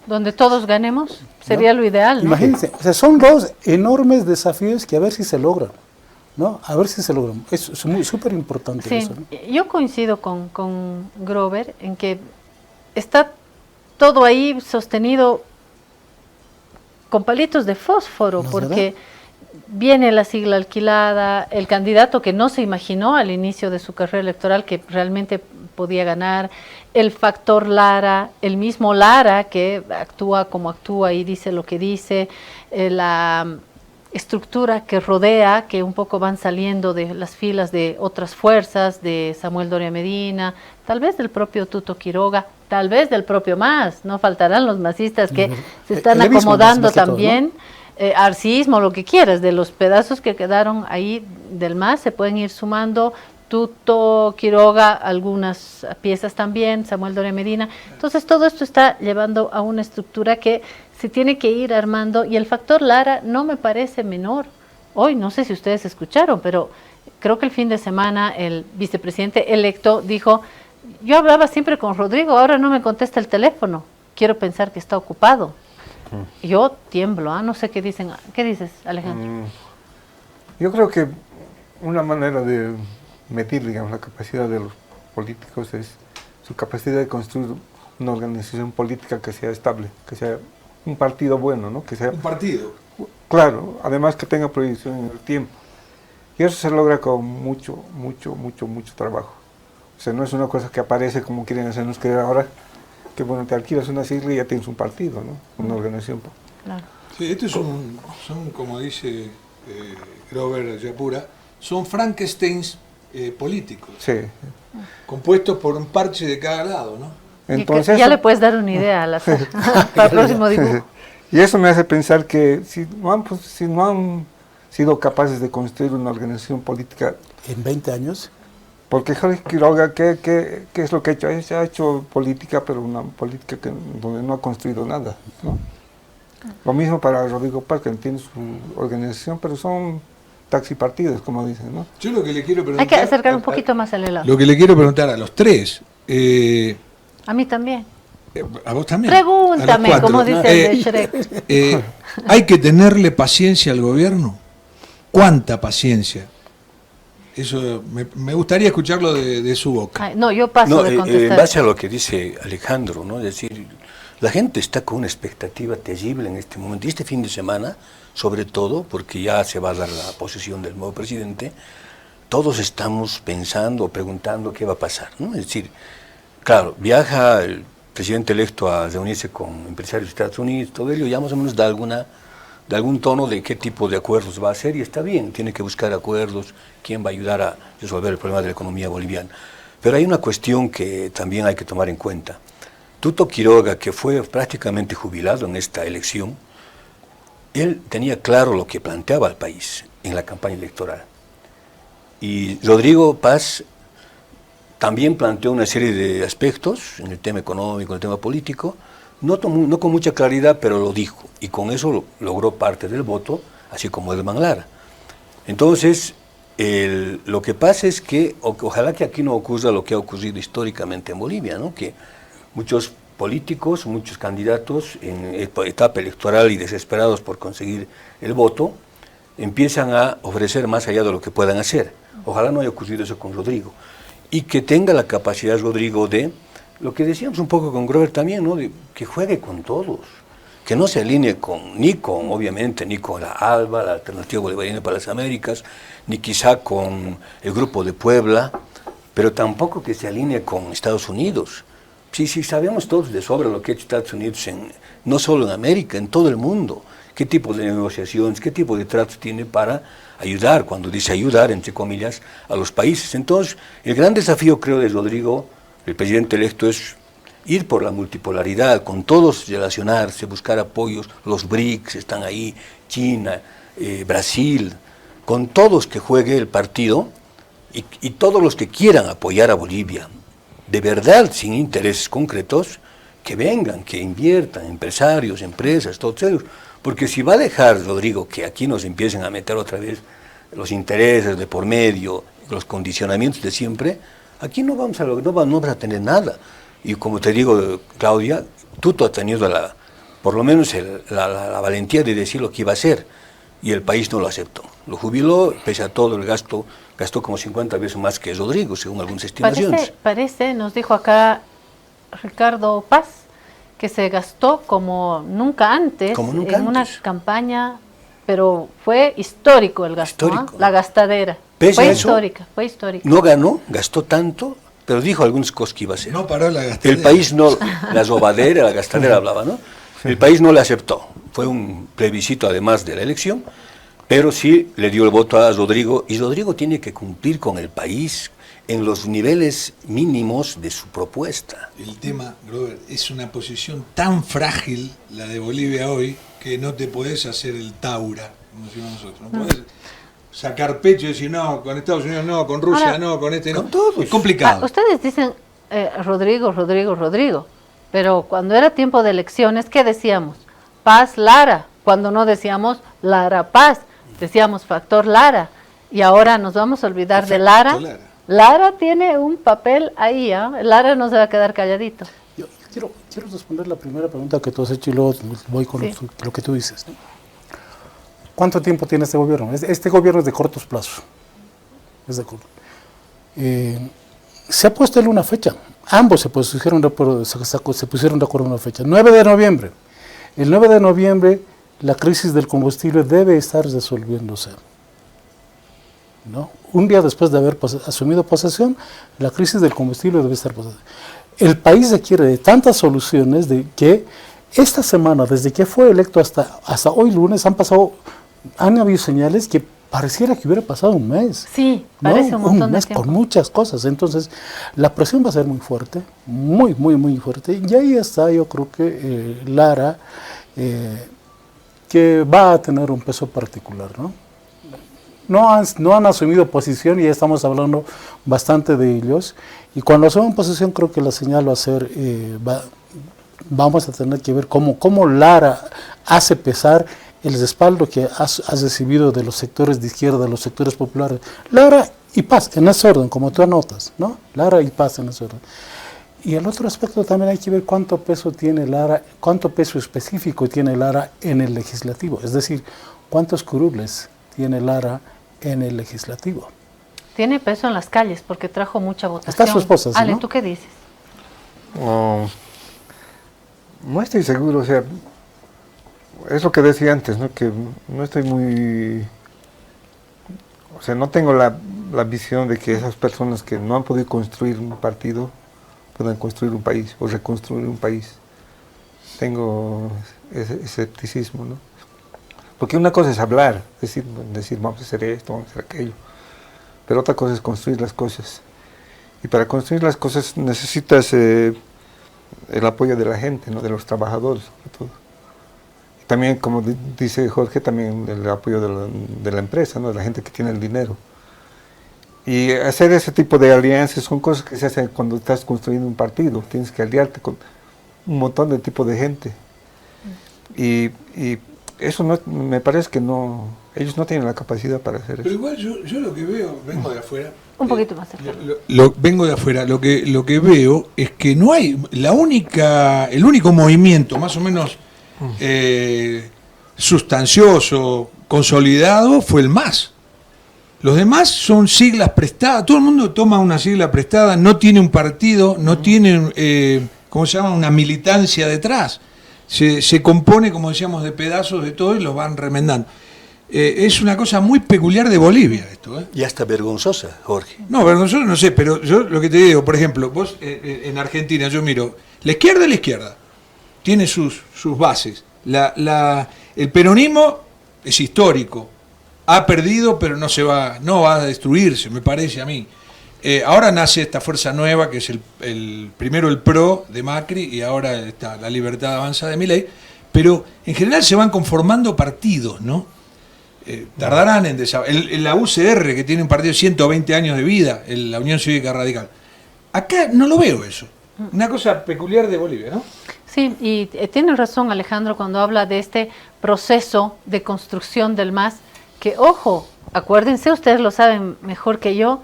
Donde todos ganemos, sería lo ideal, ¿no? Imagínense, o sea, son dos enormes desafíos que a ver si se logran, ¿no? A ver si se logran. Es súper importante sí, eso, ¿no? Yo coincido con Grover en que está todo ahí sostenido con palitos de fósforo, ¿No porque será? viene la sigla alquilada, el candidato que no se imaginó al inicio de su carrera electoral que realmente podía ganar, el factor Lara, el mismo Lara que actúa como actúa y dice lo que dice, la estructura que rodea, que un poco van saliendo de las filas de otras fuerzas, de Samuel Doria Medina, tal vez del propio Tuto Quiroga, tal vez del propio MAS, no faltarán los masistas que se están acomodando también, arcismo, lo que quieras, de los pedazos que quedaron ahí del MAS, se pueden ir sumando Tuto Quiroga, algunas piezas también, Samuel Doria Medina. Entonces todo esto está llevando a una estructura que se tiene que ir armando y el factor Lara no me parece menor. Hoy no sé si ustedes escucharon, pero creo que el fin de semana el vicepresidente electo dijo, yo hablaba siempre con Rodrigo, ahora no me contesta el teléfono, quiero pensar que está ocupado. Yo tiemblo, no sé qué dicen. ¿Qué dices, Alejandro? Yo creo que una manera de medir, digamos, la capacidad de los políticos es su capacidad de construir una organización política que sea estable, que sea un partido bueno, ¿no? Que sea un partido. Claro, además que tenga proyección en el tiempo. Y eso se logra con mucho trabajo. O sea, no es una cosa que aparece como quieren hacernos creer ahora, que bueno, te alquilas una sigla y ya tienes un partido, ¿no? Una organización. Claro. Sí, estos son, como dice Grover Yapura, son Frankensteins políticos. Sí. Compuestos por un parche de cada lado, ¿no? Entonces, ya le puedes dar una idea al azar para el próximo dibujo. Y eso me hace pensar que si no han sido capaces de construir una organización política en 20 años, porque Jorge Quiroga, ¿qué es lo que ha hecho? Ha hecho política, pero una política donde no ha construido nada, ¿no? Lo mismo para Rodrigo Paz, que tiene su organización, pero son taxipartidos, como dicen, ¿no? Yo lo que le quiero preguntar... Hay que acercar un poquito más el helado. Lo que le quiero preguntar a los tres... a mí también. ¿A vos también? Pregúntame, como dice el de Shrek. ¿Hay que tenerle paciencia al gobierno? ¿Cuánta paciencia? Eso me gustaría escucharlo de su boca. Ay, no, yo paso de contestar. En base a lo que dice Alejandro, ¿no? Es decir, la gente está con una expectativa terrible en este momento. Y este fin de semana, sobre todo, porque ya se va a dar la posesión del nuevo presidente, todos estamos pensando, preguntando qué va a pasar, ¿no? Es decir, claro, viaja el presidente electo a reunirse con empresarios de Estados Unidos, todo ello ya más o menos da algún tono de qué tipo de acuerdos va a hacer, y está bien, tiene que buscar acuerdos, quién va a ayudar a resolver el problema de la economía boliviana. Pero hay una cuestión que también hay que tomar en cuenta. Tuto Quiroga, que fue prácticamente jubilado en esta elección, él tenía claro lo que planteaba al país en la campaña electoral. Y Rodrigo Paz también planteó una serie de aspectos en el tema económico, en el tema político, no con mucha claridad, pero lo dijo, y con eso logró parte del voto, así como Edman Lara. Entonces, lo que pasa es que, ojalá que aquí no ocurra lo que ha ocurrido históricamente en Bolivia, ¿no? Que muchos políticos, muchos candidatos en etapa electoral y desesperados por conseguir el voto, empiezan a ofrecer más allá de lo que puedan hacer. Ojalá no haya ocurrido eso con Rodrigo. Y que tenga la capacidad, Rodrigo, de, lo que decíamos un poco con Grover también, ¿no? De que juegue con todos, que no se alinee obviamente, ni con la ALBA, la Alternativa Bolivariana para las Américas, ni quizá con el Grupo de Puebla, pero tampoco que se alinee con Estados Unidos. Sí, sabemos todos de sobra lo que ha hecho Estados Unidos, no solo en América, en todo el mundo, qué tipo de negociaciones, qué tipo de tratos tiene para ayudar, cuando dice ayudar, entre comillas, a los países. Entonces, el gran desafío, creo, de Rodrigo, el presidente electo, es ir por la multipolaridad, con todos relacionarse, buscar apoyos, los BRICS están ahí, China, Brasil, con todos que juegue el partido y todos los que quieran apoyar a Bolivia, de verdad, sin intereses concretos, que vengan, que inviertan, empresarios, empresas, todos ellos. Porque si va a dejar, Rodrigo, que aquí nos empiecen a meter otra vez los intereses de por medio, los condicionamientos de siempre, aquí no vamos a tener nada. Y como te digo, Claudia, tú has tenido por lo menos la valentía de decir lo que iba a hacer, y el país no lo aceptó. Lo jubiló, pese a todo el gasto, gastó como 50 veces más que Rodrigo, según algunas estimaciones. Parece, nos dijo acá Ricardo Paz, que se gastó como nunca antes en una campaña, pero fue histórico el gasto, histórico. La gastadera. Fue histórica. No ganó, gastó tanto, pero dijo algunas cosas que iba a hacer. No paró la gastadera. El país no, la sobadera, la gastadera hablaba, ¿no? El país no le aceptó. Fue un plebiscito además de la elección, pero sí le dio el voto a Rodrigo, y Rodrigo tiene que cumplir con el país en los niveles mínimos de su propuesta. El tema, Robert, es una posición tan frágil, la de Bolivia hoy, que no te podés hacer el taura, como decimos nosotros. No podés sacar pecho y decir, no, con Estados Unidos no, con Rusia ahora, no, con este no. Con todos. Es complicado. Ustedes dicen Rodrigo, pero cuando era tiempo de elecciones, ¿qué decíamos? Paz Lara, cuando no decíamos Lara Paz, decíamos Factor Lara, y ahora nos vamos a olvidar de Lara. Lara tiene un papel ahí, Lara no se va a quedar calladito. Yo quiero responder la primera pregunta que tú has hecho y luego voy con lo que tú dices, ¿no? ¿Cuánto tiempo tiene este gobierno? Este gobierno es de cortos plazos. Se ha puesto una fecha. Ambos se pusieron de acuerdo en una fecha. 9 de noviembre. El 9 de noviembre la crisis del combustible debe estar resolviéndose, ¿no? Un día después de haber asumido posesión, la crisis del combustible debe estar pasando. El país requiere de tantas soluciones de que esta semana, desde que fue electo hasta hoy lunes, han habido señales que pareciera que hubiera pasado un mes. Sí, parece ¿no? un montón de tiempo. Con muchas cosas. Entonces, la presión va a ser muy fuerte, muy fuerte. Y ahí está, yo creo que Lara, que va a tener un peso particular, ¿no? No han asumido posición y ya estamos hablando bastante de ellos. Y cuando asuman posición, creo que la señal va a ser, vamos a tener que ver cómo Lara hace pesar el respaldo que has recibido de los sectores de izquierda, de los sectores populares. Lara y Paz, en ese orden, como tú anotas, ¿no? Lara y Paz en ese orden. Y el otro aspecto también hay que ver cuánto peso tiene Lara, cuánto peso específico tiene Lara en el legislativo. Es decir, cuántos curules tiene Lara en el legislativo. Tiene peso en las calles porque trajo mucha votación. Está su esposa, ¿sí, Ale, ¿no? ¿tú qué dices? No estoy seguro, o sea, es lo que decía antes, ¿no? Que no estoy muy... O sea, no tengo la visión de que esas personas que no han podido construir un partido puedan construir un país o reconstruir un país. Tengo ese escepticismo, ¿no? Porque una cosa es hablar, decir vamos a hacer esto, vamos a hacer aquello, pero otra cosa es construir las cosas. Y para construir las cosas necesitas el apoyo de la gente, ¿no? De los trabajadores, sobre todo. Y también, como dice Jorge, también el apoyo de la empresa, ¿no? De la gente que tiene el dinero. Y hacer ese tipo de alianzas son cosas que se hacen cuando estás construyendo un partido. Tienes que aliarte con un montón de tipo de gente. Y eso no, me parece que no, ellos no tienen la capacidad para hacer eso. Pero igual yo lo que veo, vengo de afuera. Un poquito más cerca. Vengo de afuera, lo que veo es que no hay, el único movimiento más o menos sustancioso, consolidado, fue el MAS. Los demás son siglas prestadas, todo el mundo toma una sigla prestada, no tiene un partido, no tiene, ¿cómo se llama?, una militancia detrás. Se compone, como decíamos, de pedazos de todo y los van remendando. Es una cosa muy peculiar de Bolivia esto. Y hasta vergonzosa, Jorge. No, vergonzosa no sé, pero yo lo que te digo, por ejemplo, vos en Argentina, yo miro, la izquierda tiene sus bases. El peronismo es histórico, ha perdido, pero no va a destruirse, me parece a mí. Ahora nace esta fuerza nueva, que es primero el PRO de Macri y ahora está la Libertad Avanza de Milei, pero en general se van conformando partidos, ¿no? Tardarán en la UCR, que tiene un partido de 120 años de vida, la Unión Cívica Radical. Acá no lo veo eso. Una cosa peculiar de Bolivia, ¿no? Sí, y tiene razón Alejandro cuando habla de este proceso de construcción del MAS, que ojo, acuérdense, ustedes lo saben mejor que yo,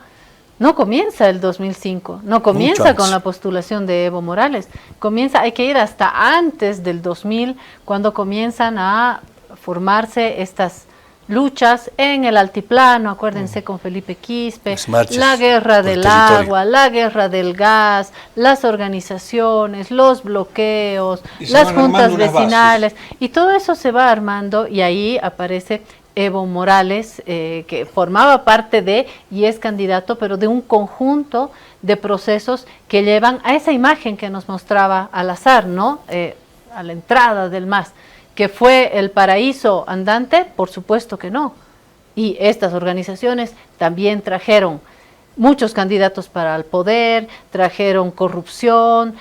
no comienza el 2005, no comienza con la postulación de Evo Morales, hay que ir hasta antes del 2000, cuando comienzan a formarse estas luchas en el altiplano, acuérdense con Felipe Quispe, la guerra del agua, la guerra del gas, las organizaciones, los bloqueos, las juntas vecinales, y todo eso se va armando y ahí aparece Evo Morales, que formaba parte de y es candidato, pero de un conjunto de procesos que llevan a esa imagen que nos mostraba al azar, ¿no? A la entrada del MAS. ¿Que fue el paraíso andante? Por supuesto que no. Y estas organizaciones también trajeron muchos candidatos para el poder, trajeron corrupción,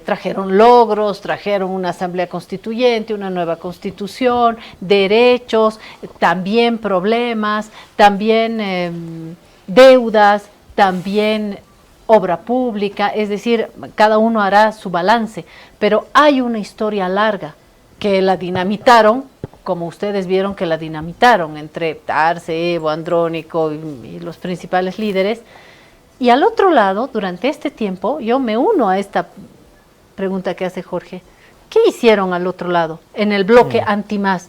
trajeron logros, trajeron una asamblea constituyente, una nueva constitución, derechos, también problemas, también deudas, también obra pública, es decir, cada uno hará su balance, pero hay una historia larga que la dinamitaron, como ustedes vieron que la dinamitaron entre Arce, Evo, Andrónico y los principales líderes. Y al otro lado, durante este tiempo, yo me uno a esta pregunta que hace Jorge. ¿Qué hicieron al otro lado, en el bloque anti-MAS?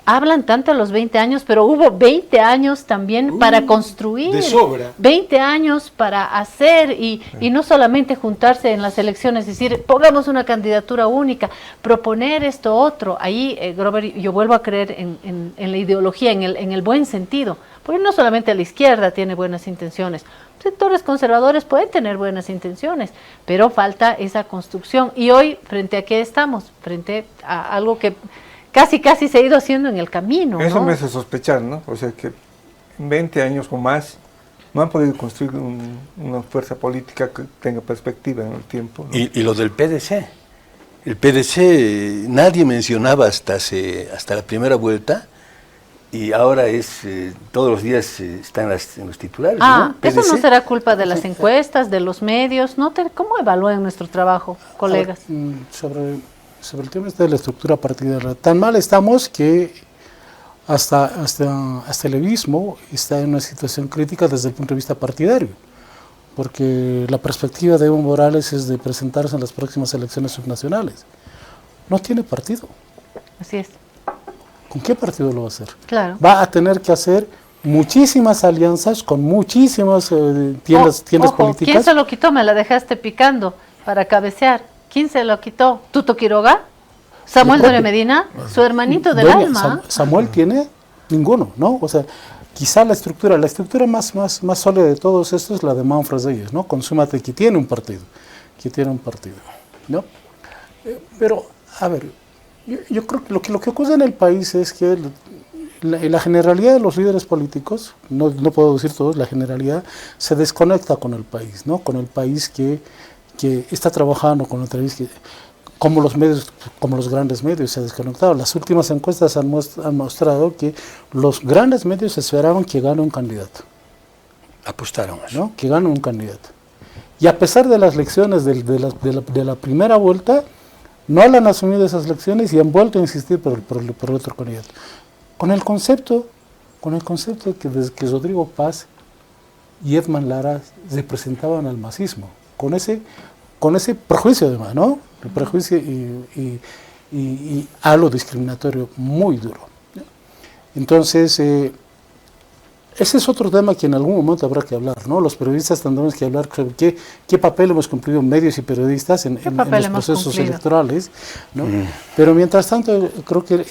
Hablan tanto a los 20 años, pero hubo 20 años también para construir. De sobra. 20 años para hacer y no solamente juntarse en las elecciones, es decir, pongamos una candidatura única, proponer esto otro. Ahí, Grover, yo vuelvo a creer en la ideología, en el buen sentido, porque no solamente la izquierda tiene buenas intenciones, sectores conservadores pueden tener buenas intenciones, pero falta esa construcción. Y hoy, ¿frente a qué estamos? Frente a algo que casi se ha ido haciendo en el camino, Eso ¿no? me hace sospechar, ¿no? O sea que en 20 años o más no han podido construir una fuerza política que tenga perspectiva en el tiempo, ¿no? Y lo del PDC. El PDC nadie mencionaba hasta la primera vuelta y ahora todos los días está en los titulares, ¿no? Eso PDC. no será culpa de las encuestas, de los medios, ¿no? ¿Cómo evalúan nuestro trabajo, colegas? Sobre el tema de la estructura partidaria, tan mal estamos que hasta el evismo está en una situación crítica desde el punto de vista partidario, porque la perspectiva de Evo Morales es de presentarse en las próximas elecciones subnacionales. No tiene partido. Así es. ¿Con qué partido lo va a hacer? Claro. Va a tener que hacer muchísimas alianzas con muchísimas tiendas ojo, políticas. ¿Quién se lo quitó? Me la dejaste picando para cabecear. ¿Quién se lo quitó? ¿Tuto Quiroga? ¿Samuel Doria Medina? ¿Su hermanito del alma? Samuel tiene ninguno, ¿no? O sea, quizá la estructura más sólida de todos estos es la de Manfred Reyes, ¿no? Consúmate, que tiene un partido, ¿no? Pero, a ver, yo creo que lo que ocurre en el país es que la generalidad de los líderes políticos, no puedo decir todos, la generalidad se desconecta con el país, ¿no? Con el país que está trabajando, con el país que, como los medios, como los grandes medios se desconectaron. Las últimas encuestas han mostrado que los grandes medios esperaban que gane un candidato. Apostaron a eso. ¿No? Que gane un candidato. Y a pesar de las lecciones de la primera vuelta, no han asumido esas lecciones y han vuelto a insistir por el otro candidato. Con el concepto de que desde que Rodrigo Paz y Edman Lara representaban al masismo, con ese prejuicio además, ¿no? El prejuicio y algo discriminatorio muy duro, ¿no? Entonces, ese es otro tema que en algún momento habrá que hablar, ¿no? Los periodistas tendremos que hablar sobre qué papel hemos cumplido medios y periodistas en los procesos electorales, ¿no? Pero mientras tanto, creo que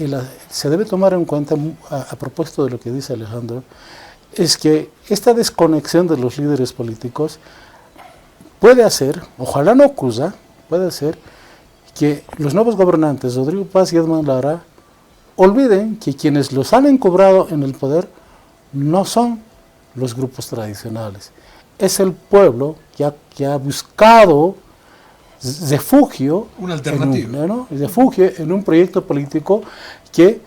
se debe tomar en cuenta, a propósito de lo que dice Alejandro, es que esta desconexión de los líderes políticos puede hacer, ojalá no ocurra, puede hacer que los nuevos gobernantes, Rodrigo Paz y Edman Lara, olviden que quienes los han encubrado en el poder no son los grupos tradicionales. Es el pueblo que ha buscado refugio, una alternativa, refugio en un proyecto político que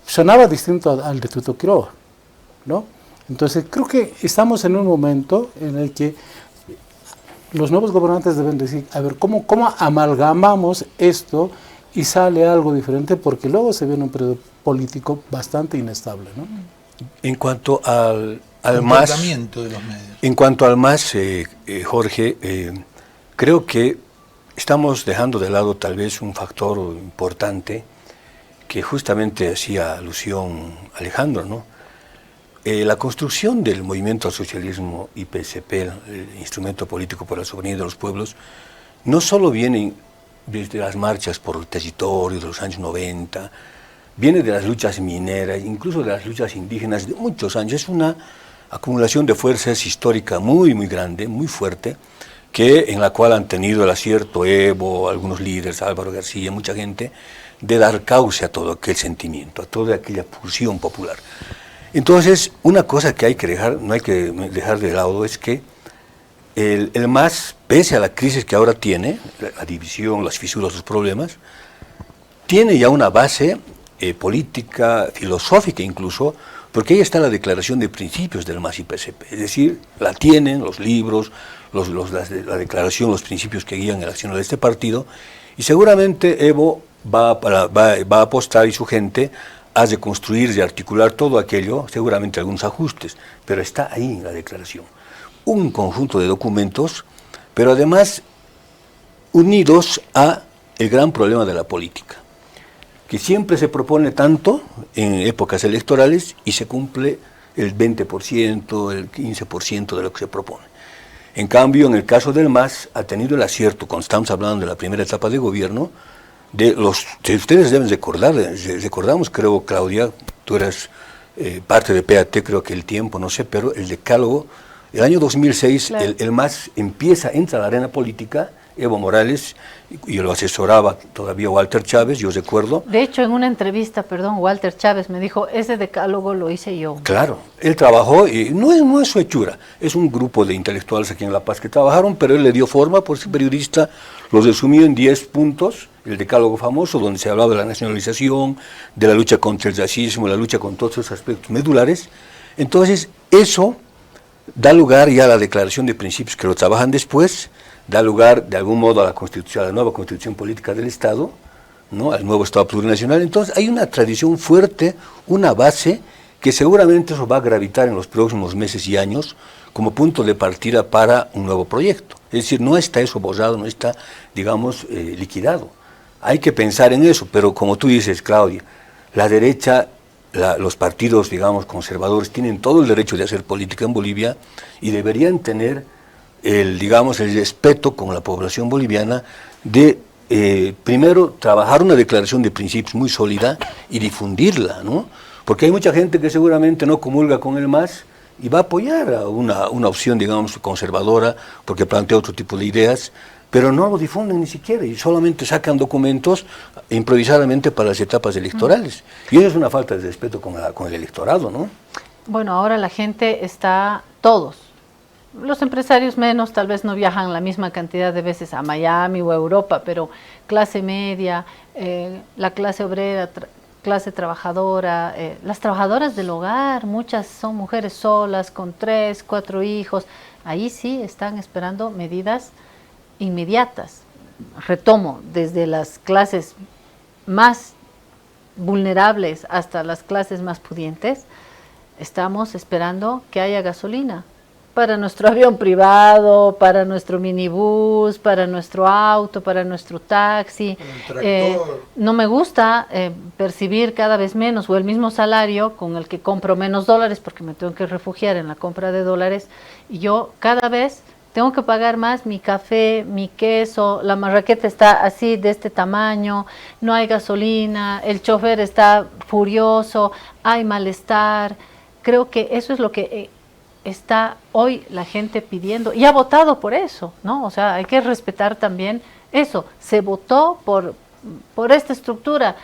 sonaba distinto al de Tuto Quiroga, ¿no? Entonces creo que estamos en un momento en el que los nuevos gobernantes deben decir, a ver, ¿cómo amalgamamos esto y sale algo diferente? Porque luego se viene un periodo político bastante inestable, ¿no? En cuanto al comportamiento de los medios. En cuanto al MAS, Jorge, creo que estamos dejando de lado tal vez un factor importante que justamente hacía alusión Alejandro, ¿no? La construcción del movimiento al socialismo IPCP, el instrumento político por la soberanía de los pueblos, no solo viene desde las marchas por el territorio de los años 90, viene de las luchas mineras, incluso de las luchas indígenas de muchos años. Es una acumulación de fuerzas histórica muy, muy grande, muy fuerte, en la cual han tenido el acierto Evo, algunos líderes, Álvaro García, mucha gente, de dar cauce a todo aquel sentimiento, a toda aquella pulsión popular. Entonces, una cosa que no hay que dejar de lado es que el MAS, pese a la crisis que ahora tiene, la división, las fisuras, los problemas, tiene ya una base política, filosófica incluso, porque ahí está la declaración de principios del MAS y PSP, es decir, la tienen los libros, la declaración, los principios que guían el accionar de este partido, y seguramente Evo va a apostar y su gente a reconstruir y articular todo aquello, seguramente algunos ajustes, pero está ahí en la declaración. Un conjunto de documentos, pero además unidos a el gran problema de la política, que siempre se propone tanto en épocas electorales y se cumple el 20%, el 15% de lo que se propone. En cambio, en el caso del MAS, ha tenido el acierto, cuando estamos hablando de la primera etapa de gobierno, ustedes deben recordamos, creo, Claudia, tú eras parte de PAT, creo que el tiempo, no sé, pero el decálogo, el año 2006, claro. el MAS entra a la arena política, Evo Morales, y lo asesoraba todavía Walter Chávez, yo recuerdo. De hecho, en una entrevista, Walter Chávez me dijo, ese decálogo lo hice yo. Claro, él trabajó, y no es su hechura, es un grupo de intelectuales aquí en La Paz que trabajaron, pero él le dio forma, por ser periodista, lo resumió en 10 puntos, el decálogo famoso, donde se hablaba de la nacionalización, de la lucha contra el racismo, la lucha con todos esos aspectos medulares. Entonces, eso da lugar ya a la declaración de principios que lo trabajan después, da lugar de algún modo a la Constitución, a la nueva Constitución Política del Estado, ¿no? Al nuevo Estado Plurinacional. Entonces hay una tradición fuerte, una base que seguramente eso va a gravitar en los próximos meses y años como punto de partida para un nuevo proyecto. Es decir, no está eso borrado, no está, digamos, liquidado. Hay que pensar en eso, pero como tú dices, Claudia, la derecha, los partidos, digamos, conservadores tienen todo el derecho de hacer política en Bolivia y deberían tener el respeto con la población boliviana de, primero, trabajar una declaración de principios muy sólida y difundirla, ¿no? Porque hay mucha gente que seguramente no comulga con el MAS y va a apoyar a una opción, digamos, conservadora, porque plantea otro tipo de ideas, pero no lo difunden ni siquiera y solamente sacan documentos improvisadamente para las etapas electorales. Y eso es una falta de respeto con el electorado, ¿no? Bueno, ahora la gente está, todos, los empresarios menos, tal vez no viajan la misma cantidad de veces a Miami o a Europa, pero clase media, la clase obrera, clase trabajadora, las trabajadoras del hogar, muchas son mujeres solas, con 3, 4 hijos, ahí sí están esperando medidas inmediatas. Retomo, desde las clases más vulnerables hasta las clases más pudientes, estamos esperando que haya gasolina para nuestro avión privado, para nuestro minibús, para nuestro auto, para nuestro taxi. No me gusta percibir cada vez menos o el mismo salario con el que compro menos dólares porque me tengo que refugiar en la compra de dólares y yo cada vez tengo que pagar más mi café, mi queso, la marraqueta está así de este tamaño, no hay gasolina, el chofer está furioso, hay malestar. Creo que eso es lo que está hoy la gente pidiendo y ha votado por eso, ¿no? O sea, hay que respetar también eso. Se votó por esta estructura,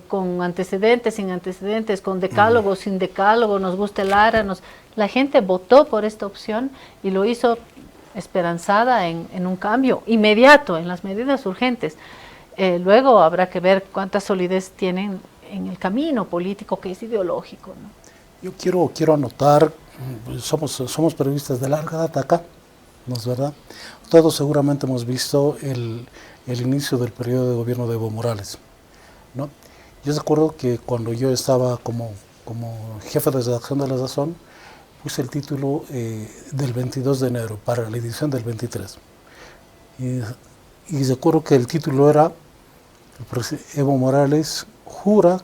con antecedentes, sin antecedentes, con decálogo, sin decálogo, nos gusta el ARA, la gente votó por esta opción y lo hizo esperanzada en un cambio inmediato, en las medidas urgentes. Luego habrá que ver cuánta solidez tienen en el camino político que es ideológico, ¿no? Yo quiero anotar, somos periodistas de larga data acá, ¿no es verdad? Todos seguramente hemos visto el inicio del periodo de gobierno de Evo Morales, ¿no? Yo recuerdo que cuando yo estaba como jefe de redacción de La Razón, puse el título del 22 de enero para la edición del 23. Y recuerdo que el título era Evo Morales jura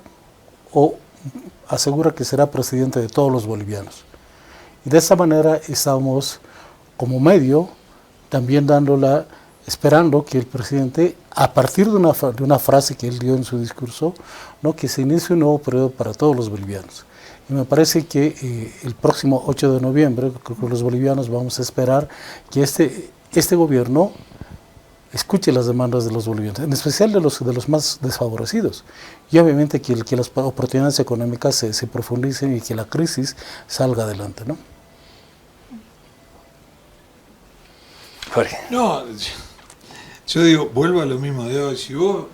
o asegura que será presidente de todos los bolivianos. Y de esa manera estábamos como medio también esperando que el presidente, a partir de una frase que él dio en su discurso, ¿no?, que se inicie un nuevo periodo para todos los bolivianos. Y me parece que el próximo 8 de noviembre, creo que los bolivianos vamos a esperar que este gobierno escuche las demandas de los bolivianos, en especial de los más desfavorecidos. Y obviamente que las oportunidades económicas se profundicen y que la crisis salga adelante, ¿no? Jorge. No, yo digo, vuelvo a lo mismo de hoy. Si vos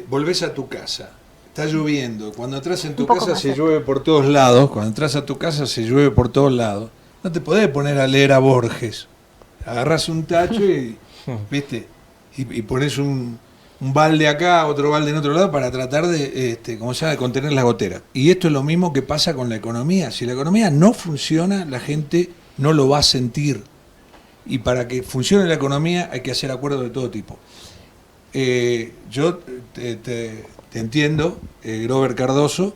volvés a tu casa, está lloviendo, cuando entras en tu casa se llueve por todos lados, cuando entras a tu casa se llueve por todos lados, no te podés poner a leer a Borges. Agarrás un tacho y, ¿viste? Y pones un balde acá, otro balde en otro lado para tratar de, de contener las goteras. Y esto es lo mismo que pasa con la economía. Si la economía no funciona, la gente no lo va a sentir. Y para que funcione la economía hay que hacer acuerdos de todo tipo. Yo te entiendo, Grover Cardoso,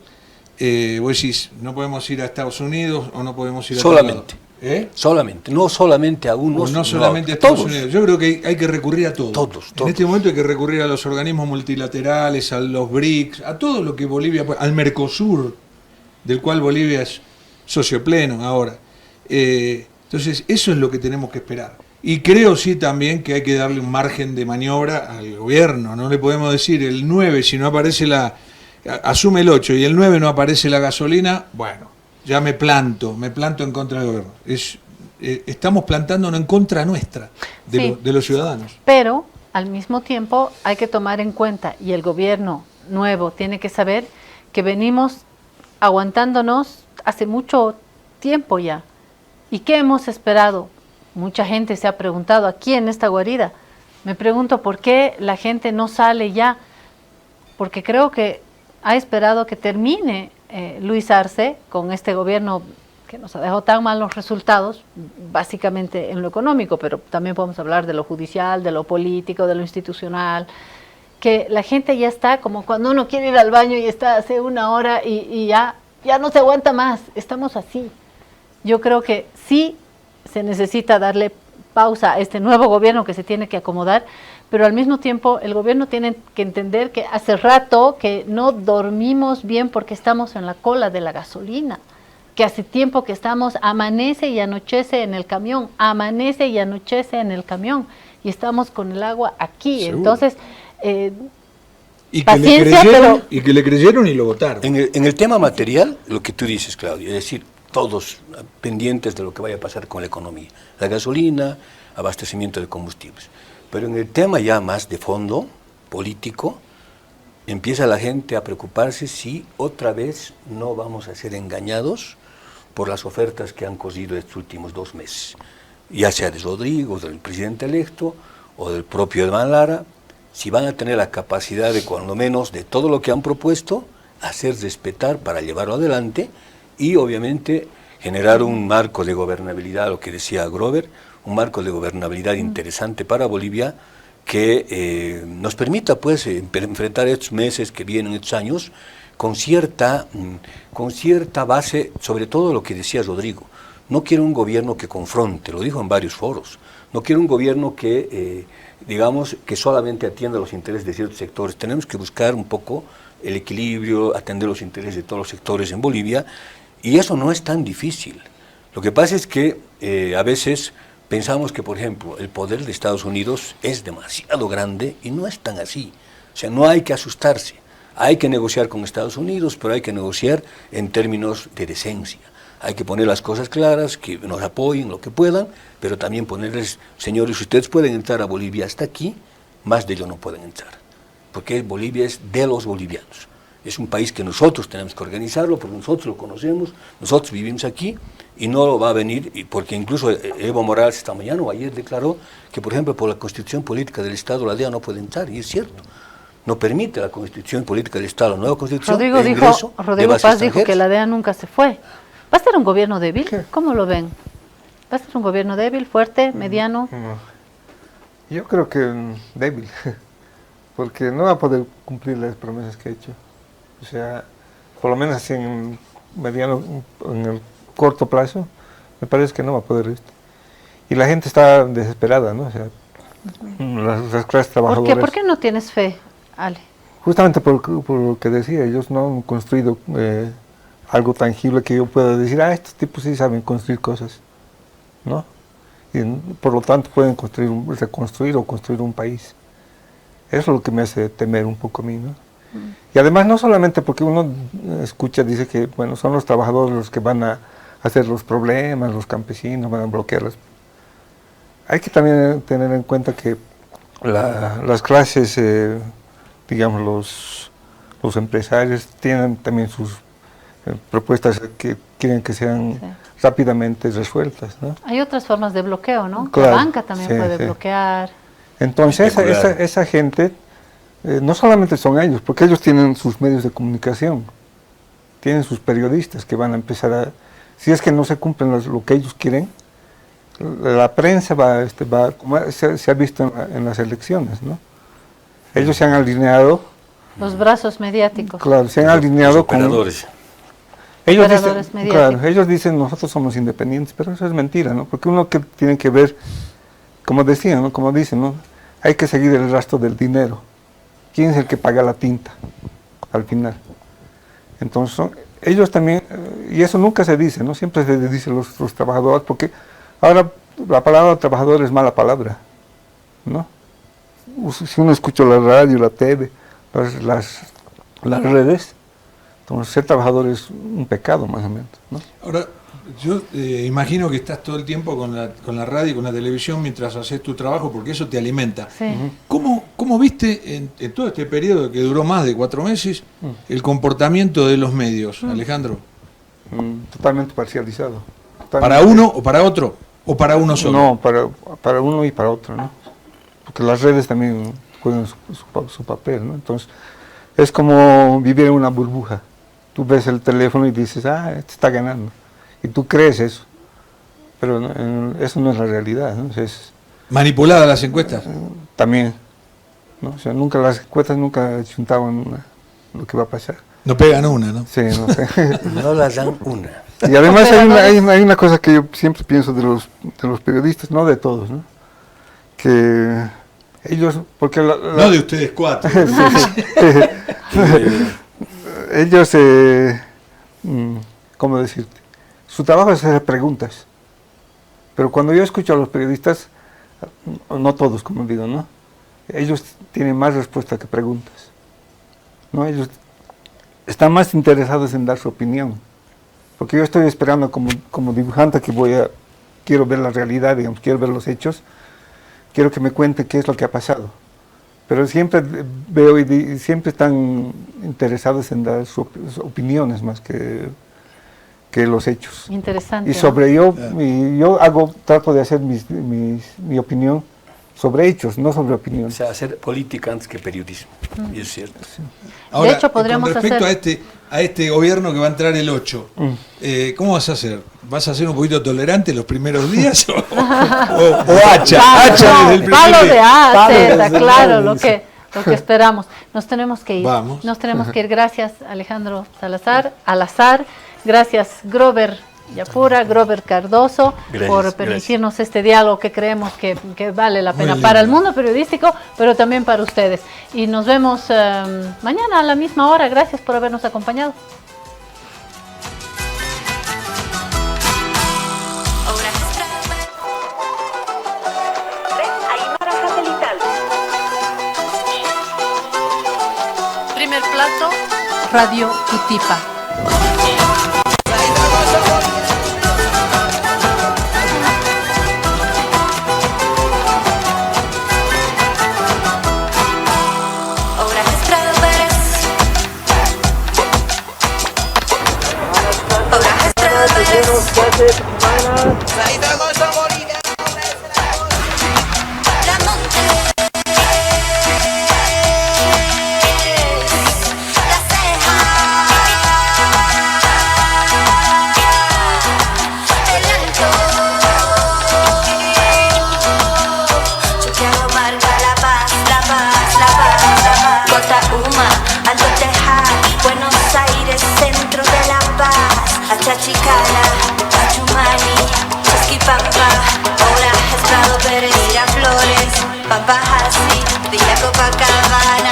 vos decís, no podemos ir a Estados Unidos o no podemos ir a solamente. Solamente, no solamente a unos. No solamente a Estados Unidos. Yo creo que hay que recurrir a todos. En este momento hay que recurrir a los organismos multilaterales, a los BRICS, a todo lo que Bolivia, al Mercosur, del cual Bolivia es socio pleno ahora. Entonces, eso es lo que tenemos que esperar. Y creo sí también que hay que darle un margen de maniobra al gobierno. No le podemos decir el 9, si no aparece asume el 8 y el 9 no aparece la gasolina, bueno, ya me planto en contra del gobierno. Estamos plantándonos en contra nuestra, de los ciudadanos. Pero, al mismo tiempo, hay que tomar en cuenta, y el gobierno nuevo tiene que saber, que venimos aguantándonos hace mucho tiempo ya. ¿Y qué hemos esperado? Mucha gente se ha preguntado aquí en esta guarida. Me pregunto por qué la gente no sale ya, porque creo que ha esperado que termine Luis Arce con este gobierno que nos ha dejado tan malos resultados, básicamente en lo económico, pero también podemos hablar de lo judicial, de lo político, de lo institucional, que la gente ya está como cuando uno quiere ir al baño y está hace una hora y ya no se aguanta más, estamos así. Yo creo que sí se necesita darle pausa a este nuevo gobierno que se tiene que acomodar, pero al mismo tiempo el gobierno tiene que entender que hace rato que no dormimos bien porque estamos en la cola de la gasolina, que hace tiempo que estamos, amanece y anochece en el camión, y estamos con el agua aquí. Seguro. Entonces, y que le creyeron y lo votaron. En el tema material, lo que tú dices, Claudio, es decir, todos pendientes de lo que vaya a pasar con la economía, la gasolina, abastecimiento de combustibles. Pero en el tema ya más de fondo, político, empieza la gente a preocuparse si otra vez no vamos a ser engañados por las ofertas que han cosido estos últimos 2 meses, ya sea de Rodrigo, del presidente electo, o del propio Edman Lara, si van a tener la capacidad de, cuando menos, de todo lo que han propuesto, hacer respetar para llevarlo adelante, y obviamente generar un marco de gobernabilidad, lo que decía Grover, un marco de gobernabilidad interesante para Bolivia que nos permita pues enfrentar estos meses que vienen, estos años, con cierta base, sobre todo lo que decía Rodrigo. No quiero un gobierno que confronte, lo dijo en varios foros, no quiero un gobierno que, digamos, que solamente atienda los intereses de ciertos sectores. Tenemos que buscar un poco el equilibrio, atender los intereses de todos los sectores en Bolivia. Y eso no es tan difícil. Lo que pasa es que a veces pensamos que, por ejemplo, el poder de Estados Unidos es demasiado grande y no es tan así. O sea, no hay que asustarse. Hay que negociar con Estados Unidos, pero hay que negociar en términos de decencia. Hay que poner las cosas claras, que nos apoyen lo que puedan, pero también ponerles, señores, ustedes pueden entrar a Bolivia hasta aquí, más de ellos no pueden entrar. Porque Bolivia es de los bolivianos. Es un país que nosotros tenemos que organizarlo, porque nosotros lo conocemos, nosotros vivimos aquí, y no va a venir, porque incluso Evo Morales esta mañana o ayer declaró que, por ejemplo, por la Constitución Política del Estado la DEA no puede entrar, y es cierto. No permite la Constitución Política del Estado, la nueva Constitución. Rodrigo Paz dijo que la DEA nunca se fue. ¿Va a ser un gobierno débil? ¿Cómo lo ven? ¿Va a ser un gobierno débil, fuerte, mediano? Yo creo que débil, porque no va a poder cumplir las promesas que ha hecho. O sea, por lo menos así en el corto plazo, me parece que no va a poder. Y la gente está desesperada, ¿no? O sea, las clases trabajadoras. ¿Por qué no tienes fe, Ale? Justamente por lo que decía, ellos no han construido algo tangible que yo pueda decir, estos tipos sí saben construir cosas, ¿no? Y por lo tanto pueden reconstruir o construir un país. Eso es lo que me hace temer un poco a mí, ¿no? Y además no solamente porque uno dice que, bueno, son los trabajadores los que van a hacer los problemas, los campesinos van a bloquearlos. Hay que también tener en cuenta que las clases, digamos, los empresarios tienen también sus propuestas que quieren que sean rápidamente resueltas, ¿no? Hay otras formas de bloqueo, ¿no? Claro, la banca también puede bloquear. Entonces, esa gente, no solamente son ellos, porque ellos tienen sus medios de comunicación, tienen sus periodistas que van a empezar si es que no se cumplen lo que ellos quieren, la prensa como se ha visto en las elecciones, ¿no? Ellos se han alineado. Los brazos mediáticos. Claro, se han alineado con operadores. Ellos dicen nosotros somos independientes, pero eso es mentira, ¿no? Porque uno que tiene que ver, como decían, ¿no? Como dicen, ¿no? Hay que seguir el rastro del dinero. ¿Quién es el que paga la tinta al final? Entonces, ellos también, y eso nunca se dice, ¿no? Siempre se dice los trabajadores, porque ahora la palabra trabajador es mala palabra, ¿no? Si uno escucha la radio, la TV, las redes, entonces ser trabajador es un pecado más o menos, ¿no? Ahora, yo imagino que estás todo el tiempo con la radio y con la televisión mientras haces tu trabajo, porque eso te alimenta. Sí. ¿Cómo viste en todo este periodo que duró más de 4 meses el comportamiento de los medios, Alejandro? Totalmente parcializado. ¿Para uno o para otro? ¿O para uno solo? No, para uno y para otro, ¿no? Porque las redes también juegan su papel, ¿no? Entonces, es como vivir en una burbuja. Tú ves el teléfono y dices, este está ganando. Y tú crees eso. Pero eso no es la realidad, ¿no? ¿Manipuladas las encuestas? También, ¿no? O sea, las encuestas nunca juntaban lo que va a pasar. No pegan una, ¿no? Sí, no sé. No las dan una. Y además hay una cosa que yo siempre pienso de los periodistas, no de todos, ¿no? Que ellos, porque no de ustedes 4. Ellos, ¿cómo decirte? Su trabajo es hacer preguntas. Pero cuando yo escucho a los periodistas, no todos, como digo, ¿no? Ellos tienen más respuestas que preguntas, ¿no? Ellos están más interesados en dar su opinión. Porque yo estoy esperando como dibujante que quiero ver la realidad, digamos, quiero ver los hechos, quiero que me cuente qué es lo que ha pasado. Pero siempre veo y siempre están interesados en dar sus opiniones más que los hechos. Interesante. Y trato de hacer mi opinión sobre hechos, no sobre opinión. O sea, hacer política antes que periodismo, y es cierto. Sí. Ahora, de hecho, podríamos con respecto a este gobierno que va a entrar el 8, ¿cómo vas a hacer? ¿Vas a ser un poquito tolerante los primeros días o hacha desde el primer palo de hacha, claro, lo que esperamos. Nos tenemos que ir. Vamos. Nos tenemos que ir. Gracias, Alejandro Salazar. Gracias, Grover Yapura, Grover Cardoso, por permitirnos este diálogo que creemos que vale la pena para el mundo periodístico, pero también para ustedes. Y nos vemos mañana a la misma hora. Gracias por habernos acompañado. Primer plato, Radio Cutipa. Obras Chachicana, Achumani, Chasquipampa, Obra, Estrado Pérez, Miraflores, Pampajasi, Villa Copacabana.